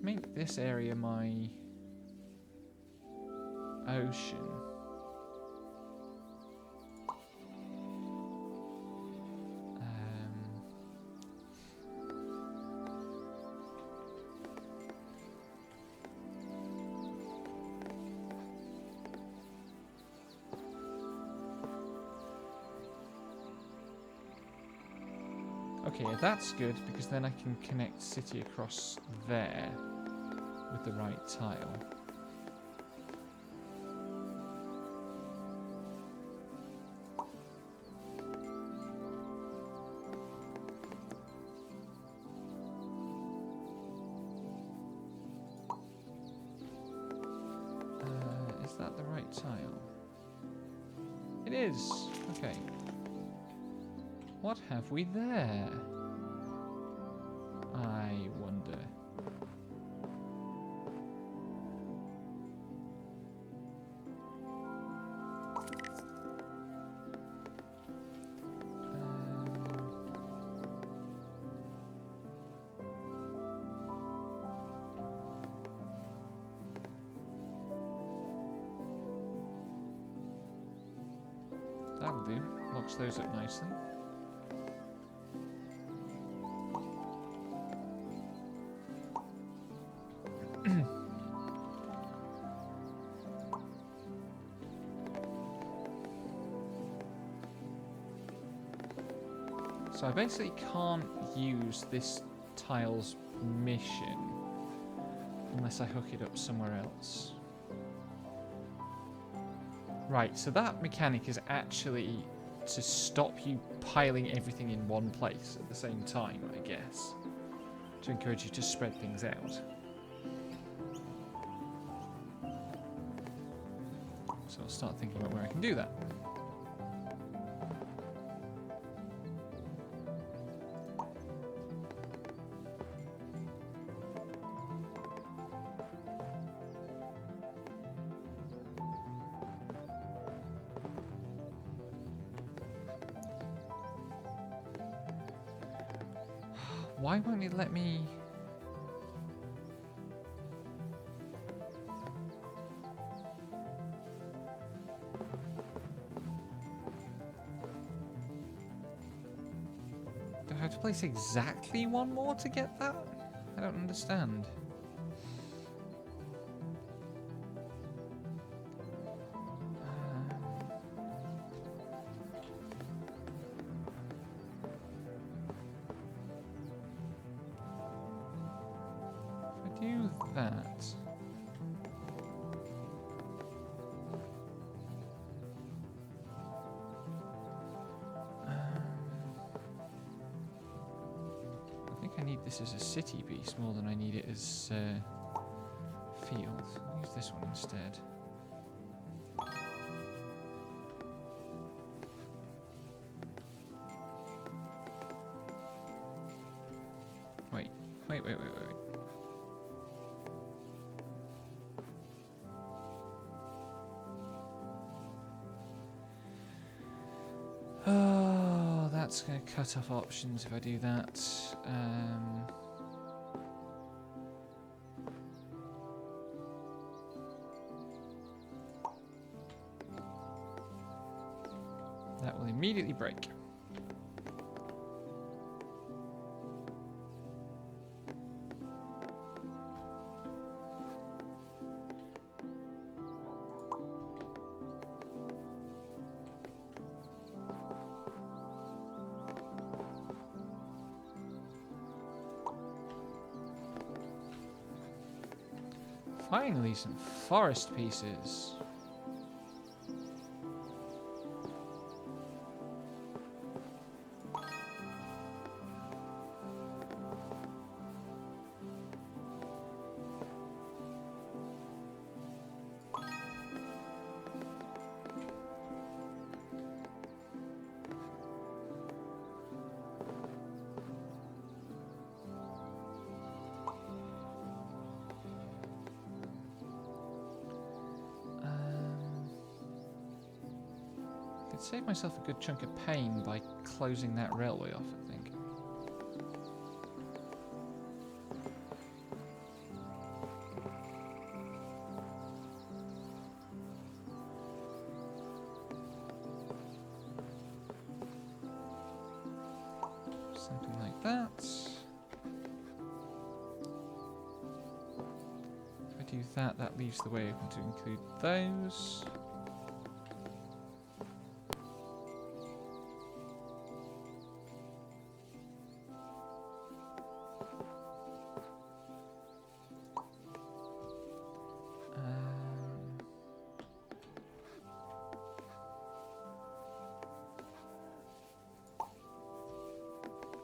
could make this area my ocean. Okay, that's good, because then I can connect city across there with the right tile. Is that the right tile? It is! Okay. What have we there? I wonder. That'll do. Locks those up nicely. So I basically can't use this tile's mission unless I hook it up somewhere else. Right, so that mechanic is actually to stop you piling everything in one place at the same time, I guess. To encourage you to spread things out. So I'll start thinking about where I can do that. Why won't it let me... Do I have to place exactly one more to get that? I don't understand. Do that. I think I need this as a city piece more than I need it as field. I'll use this one instead. Wait. Oh, that's going to cut off options if I do that. That will immediately break. Finally, some forest pieces. Save myself a good chunk of pain by closing that railway off, I think. that. If I do that, that leaves the way open to include those.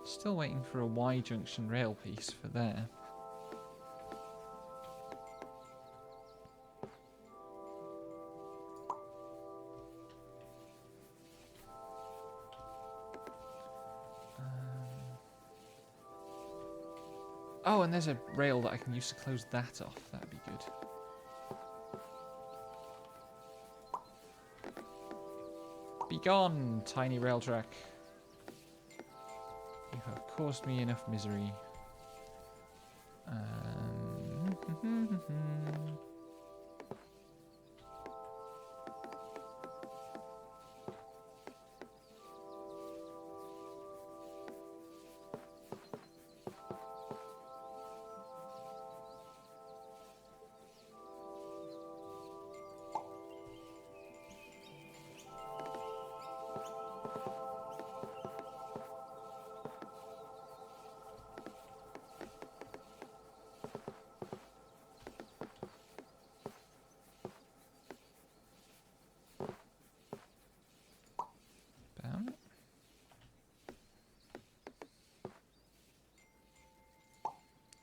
Still waiting for a Y junction rail piece for there. Oh, and there's a rail that I can use to close that off. That'd be good. Be gone, tiny rail track. You have caused me enough misery.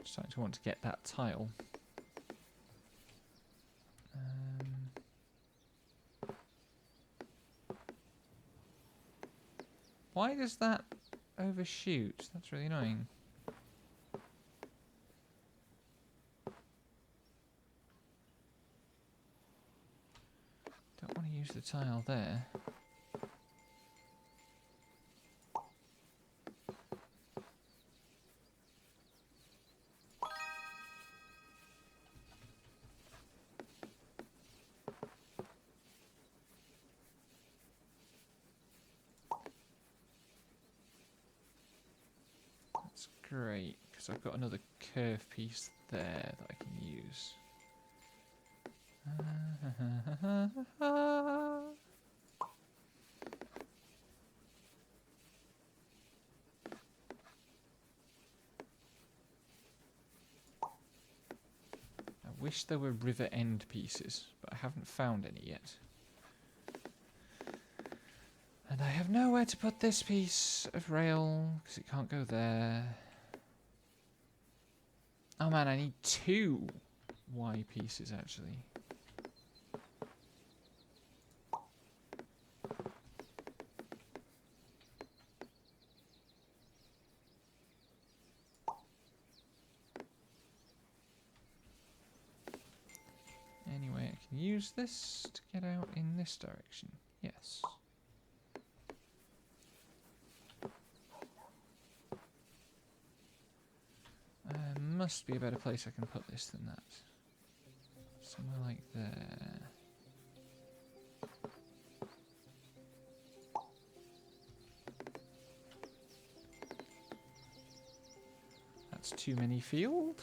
Starting to want to get that tile. Why does that overshoot? That's really annoying. Don't want to use the tile there. Great, because I've got another curve piece there that I can use. I wish there were river end pieces, but I haven't found any yet. And I have nowhere to put this piece of rail, because it can't go there. Oh man, I need 2 Y pieces actually. Anyway, I can use this to get out in this direction. Yes. Must be a better place I can put this than that. Somewhere like there. That's too many field.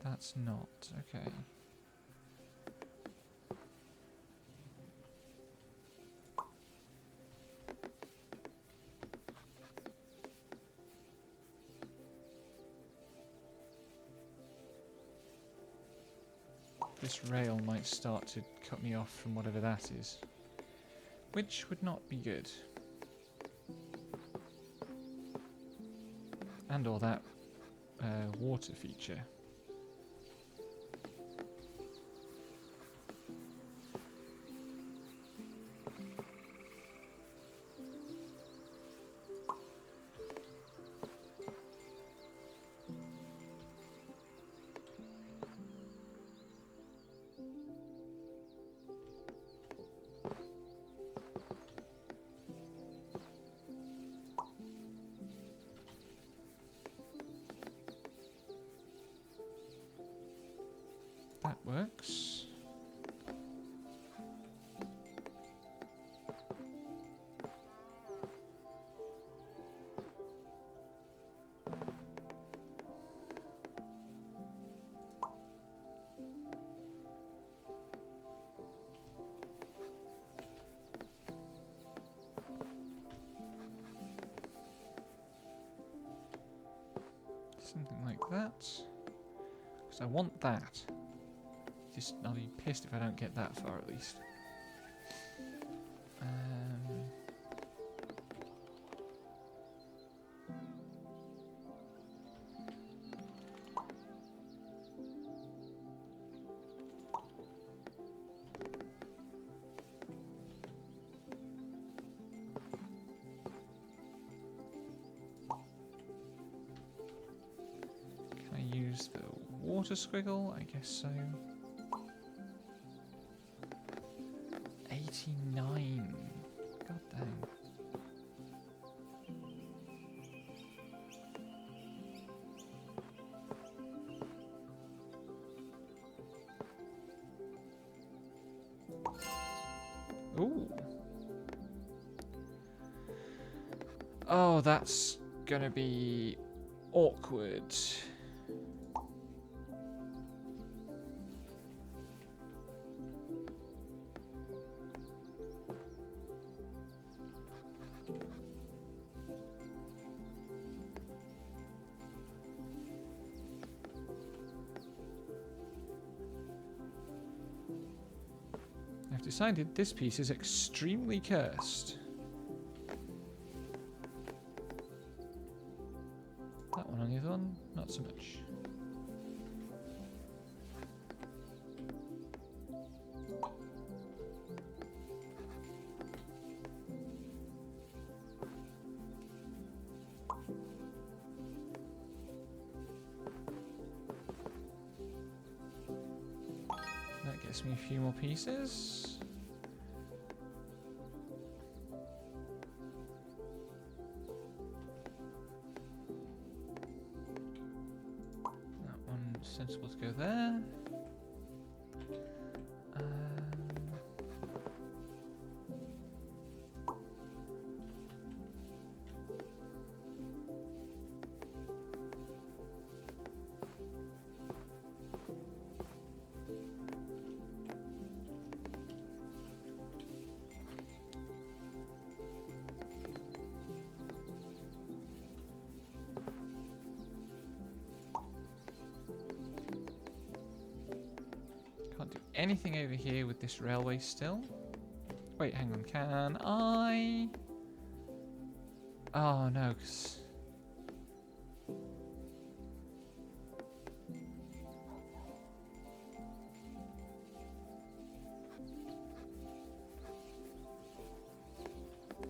That's not. Okay. This rail might start to cut me off from whatever that is, which would not be good. And or that water feature. That works. Something like that. Because I want that. Just, I'll be pissed if I don't get that far at least. Can I use the water squiggle? I guess so. 89. God dang. Ooh. Oh, that's gonna be awkward. I've decided this piece is extremely cursed. That one on the other one, not so much. That gets me a few more pieces. That one's sensible to go there. Can't do anything over here with this railway still. Wait, hang on. Can I? Oh no, 'cause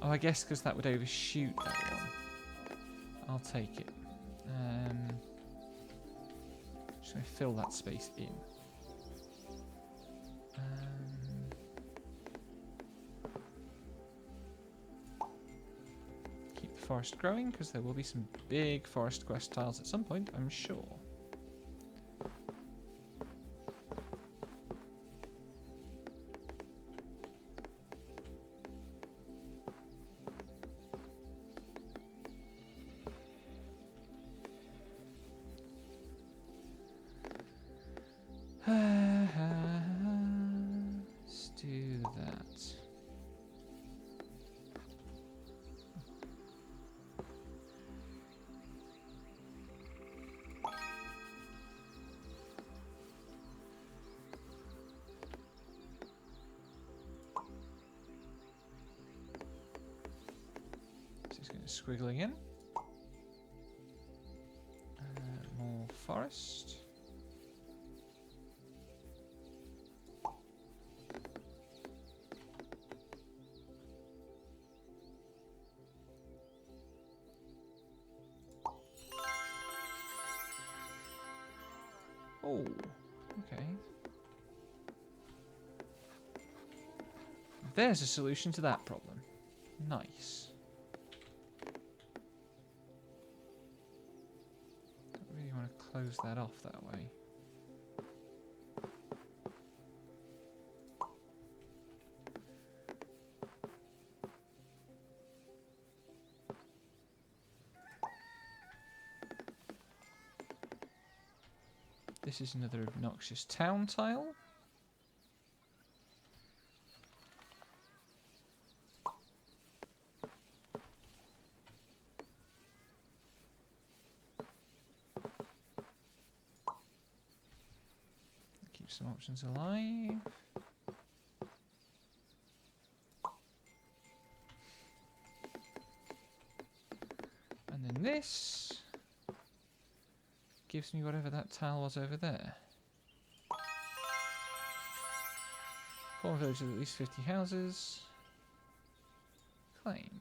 oh, I guess because that would overshoot that one. I'll take it. Just gonna fill that space in. Keep the forest growing because there will be some big forest quest tiles at some point, I'm sure. Let's do that. Just going to squiggle again. More forest. Oh, okay. There's a solution to that problem. Nice. Don't really want to close that off that way. This is another obnoxious town tile. Keep some options alive. And then this gives me whatever that tile was over there. 4 villages with at least 50 houses. Claim.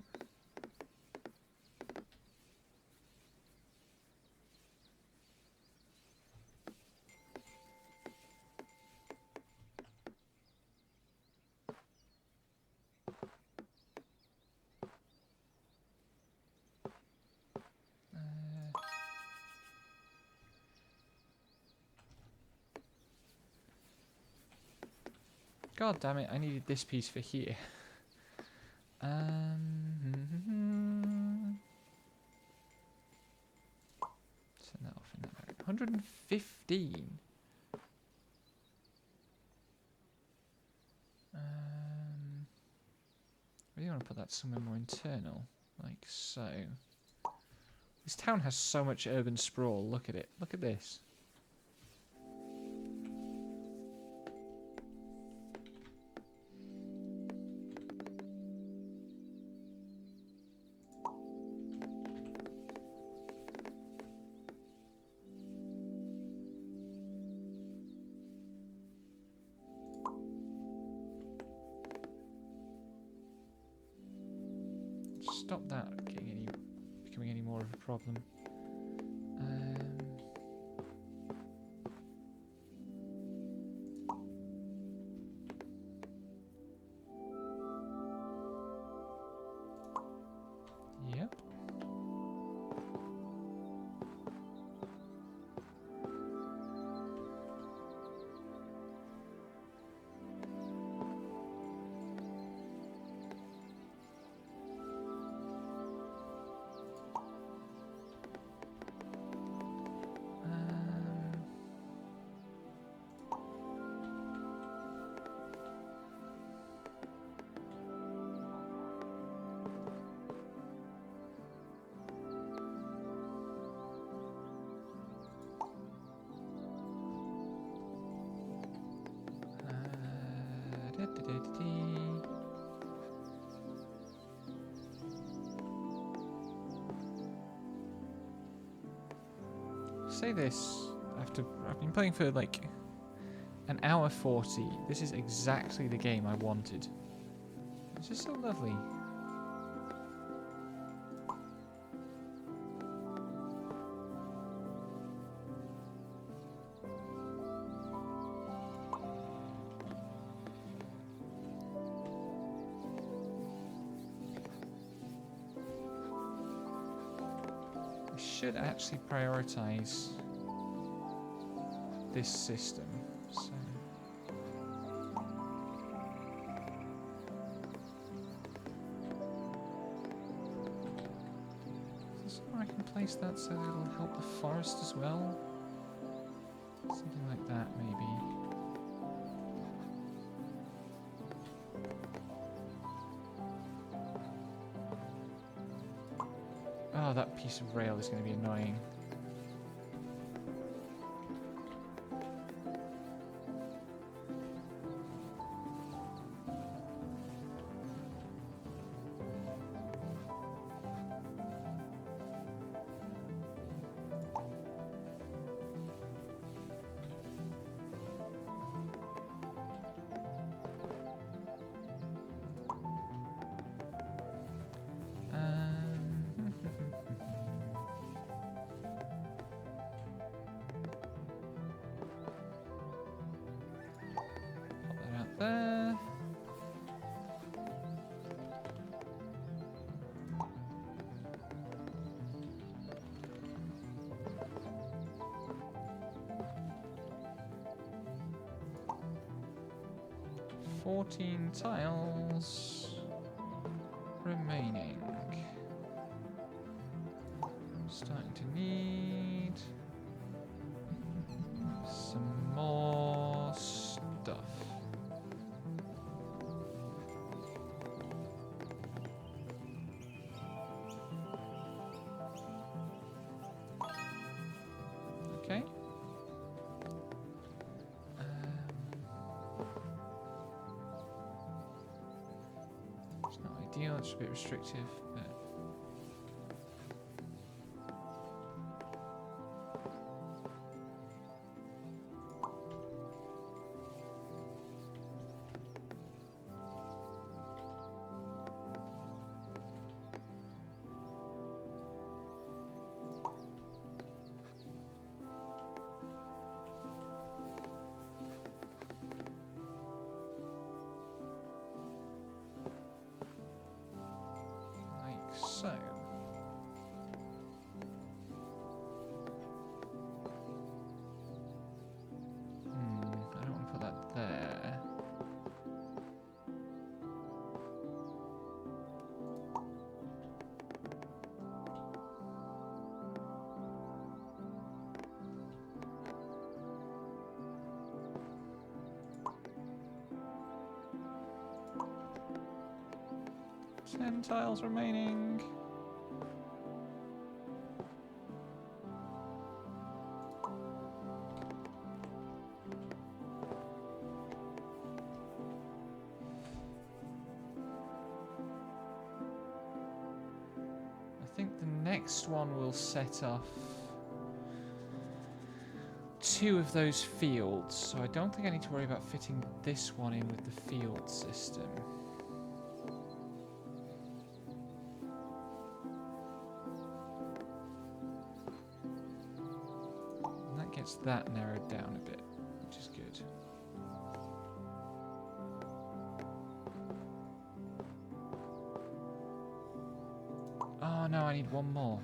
God damn it, I needed this piece for here. Send that off in that area. 115. I really want to put that somewhere more internal, like so. This town has so much urban sprawl. Look at it. Look at this. Stop that becoming any more of a problem. Yep. Say this after I've been playing for like an hour 40. This is exactly the game I wanted. It's just so lovely. I should actually prioritize this system. So is there somewhere I can place that so it'll help the forest as well? Something like that, maybe. Oh, that piece of rail is going to be annoying. There. Fourteen tiles remaining. Starting to need some more stuff. Okay. ideal. It's a bit restrictive, but. So, I don't want to put that there. Ten tiles remaining. I think the next one will set off 2 of those fields, so I don't think I need to worry about fitting this one in with the field system. And that gets that narrowed down a bit, which is good. Oh no, I need one more.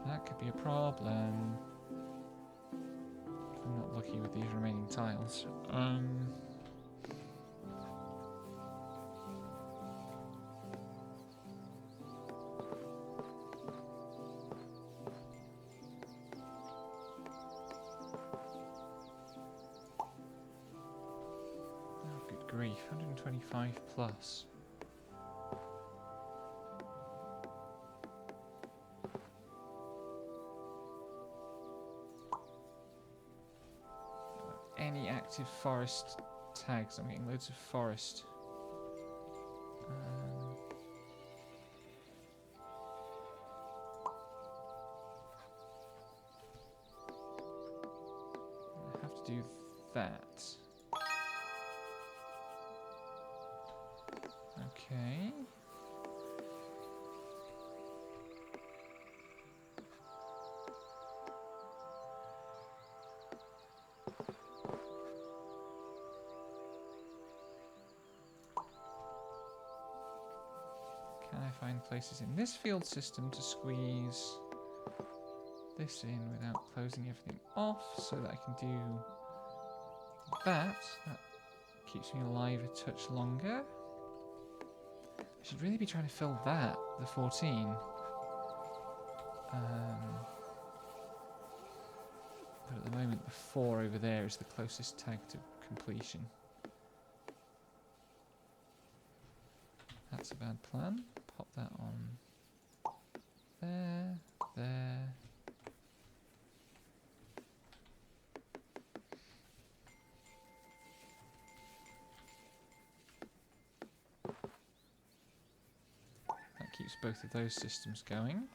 That could be a problem. I'm not lucky with these remaining tiles. Oh, good grief, 125 plus. Any active forest tags? I'm getting loads of forest. I have to do that. Okay. Can I find places in this field system to squeeze this in without closing everything off so that I can do that? That keeps me alive a touch longer. I should really be trying to fill that, the 14. But at the moment, the 4 over there is the closest tag to completion. That's a bad plan. Pop that on there, there. That keeps both of those systems going.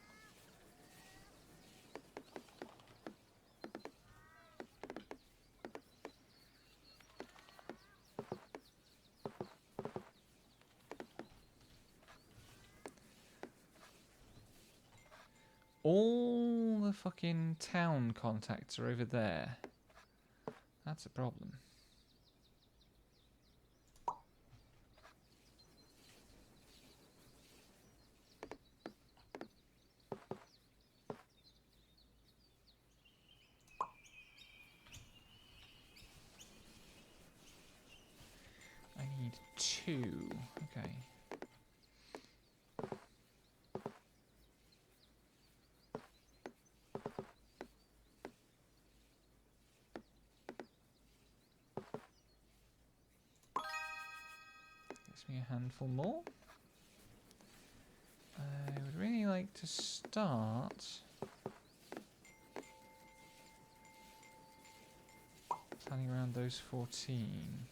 All the fucking town contacts are over there. That's a problem. I need 2. Okay. Me a handful more. I would really like to start planning around those 14.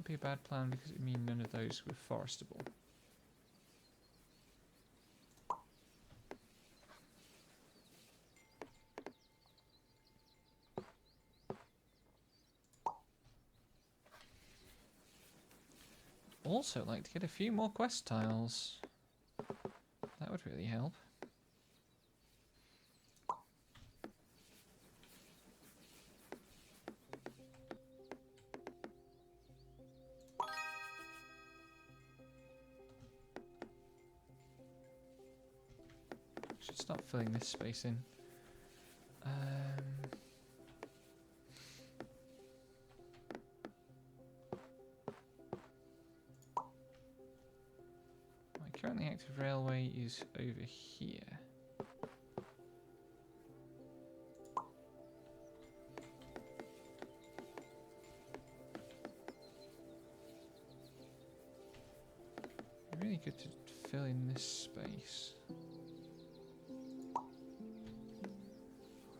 Might be a bad plan because it means none of those were forestable. Also like to get a few more quest tiles. That would really help. Should start filling this space in. My currently active railway is over here. Really good to fill in this space.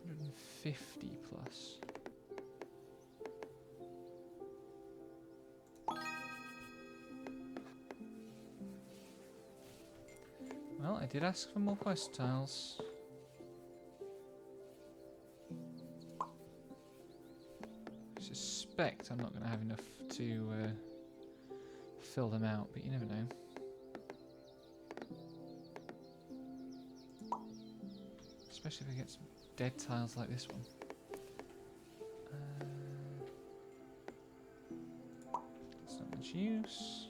150 plus. Well, I did ask for more quest tiles. I suspect I'm not going to have enough to fill them out, but you never know. Especially if I get some dead tiles like this one. That's not much use.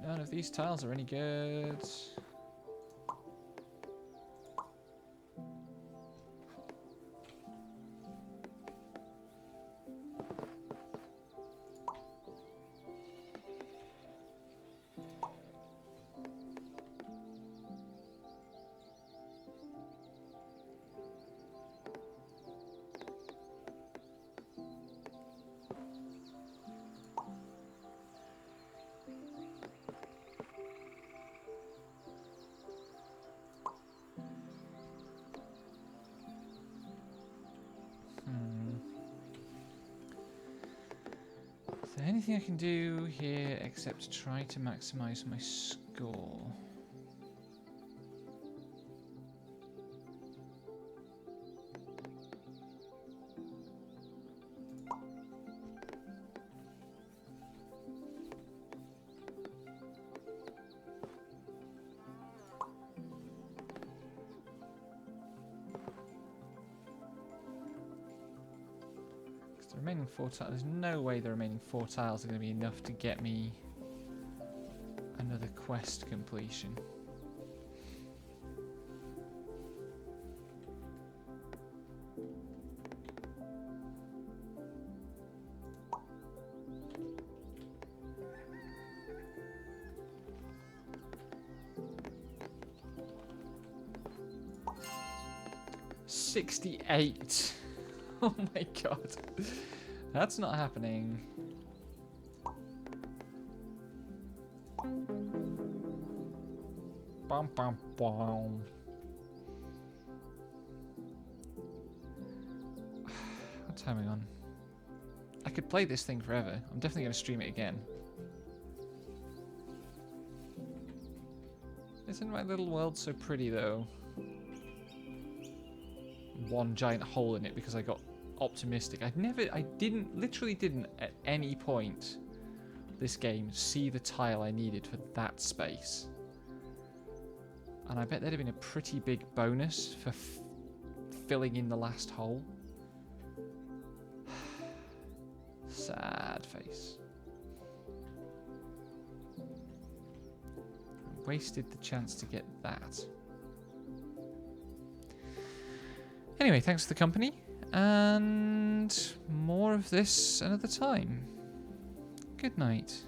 None of these tiles are any good. Is there anything I can do here except try to maximize my score? The remaining 4 tiles, there's no way the remaining 4 tiles are going to be enough to get me another quest completion. $68. Oh my god. That's not happening. Bum, bum, bum. What time are we on? I could play this thing forever. I'm definitely going to stream it again. Isn't my little world so pretty though? One giant hole in it because I got optimistic. Literally didn't at any point this game see the tile I needed for that space. And I bet that'd have been a pretty big bonus for filling in the last hole. Sad face. I wasted the chance to get that. Anyway, thanks for the company, and more of this another time. Good night.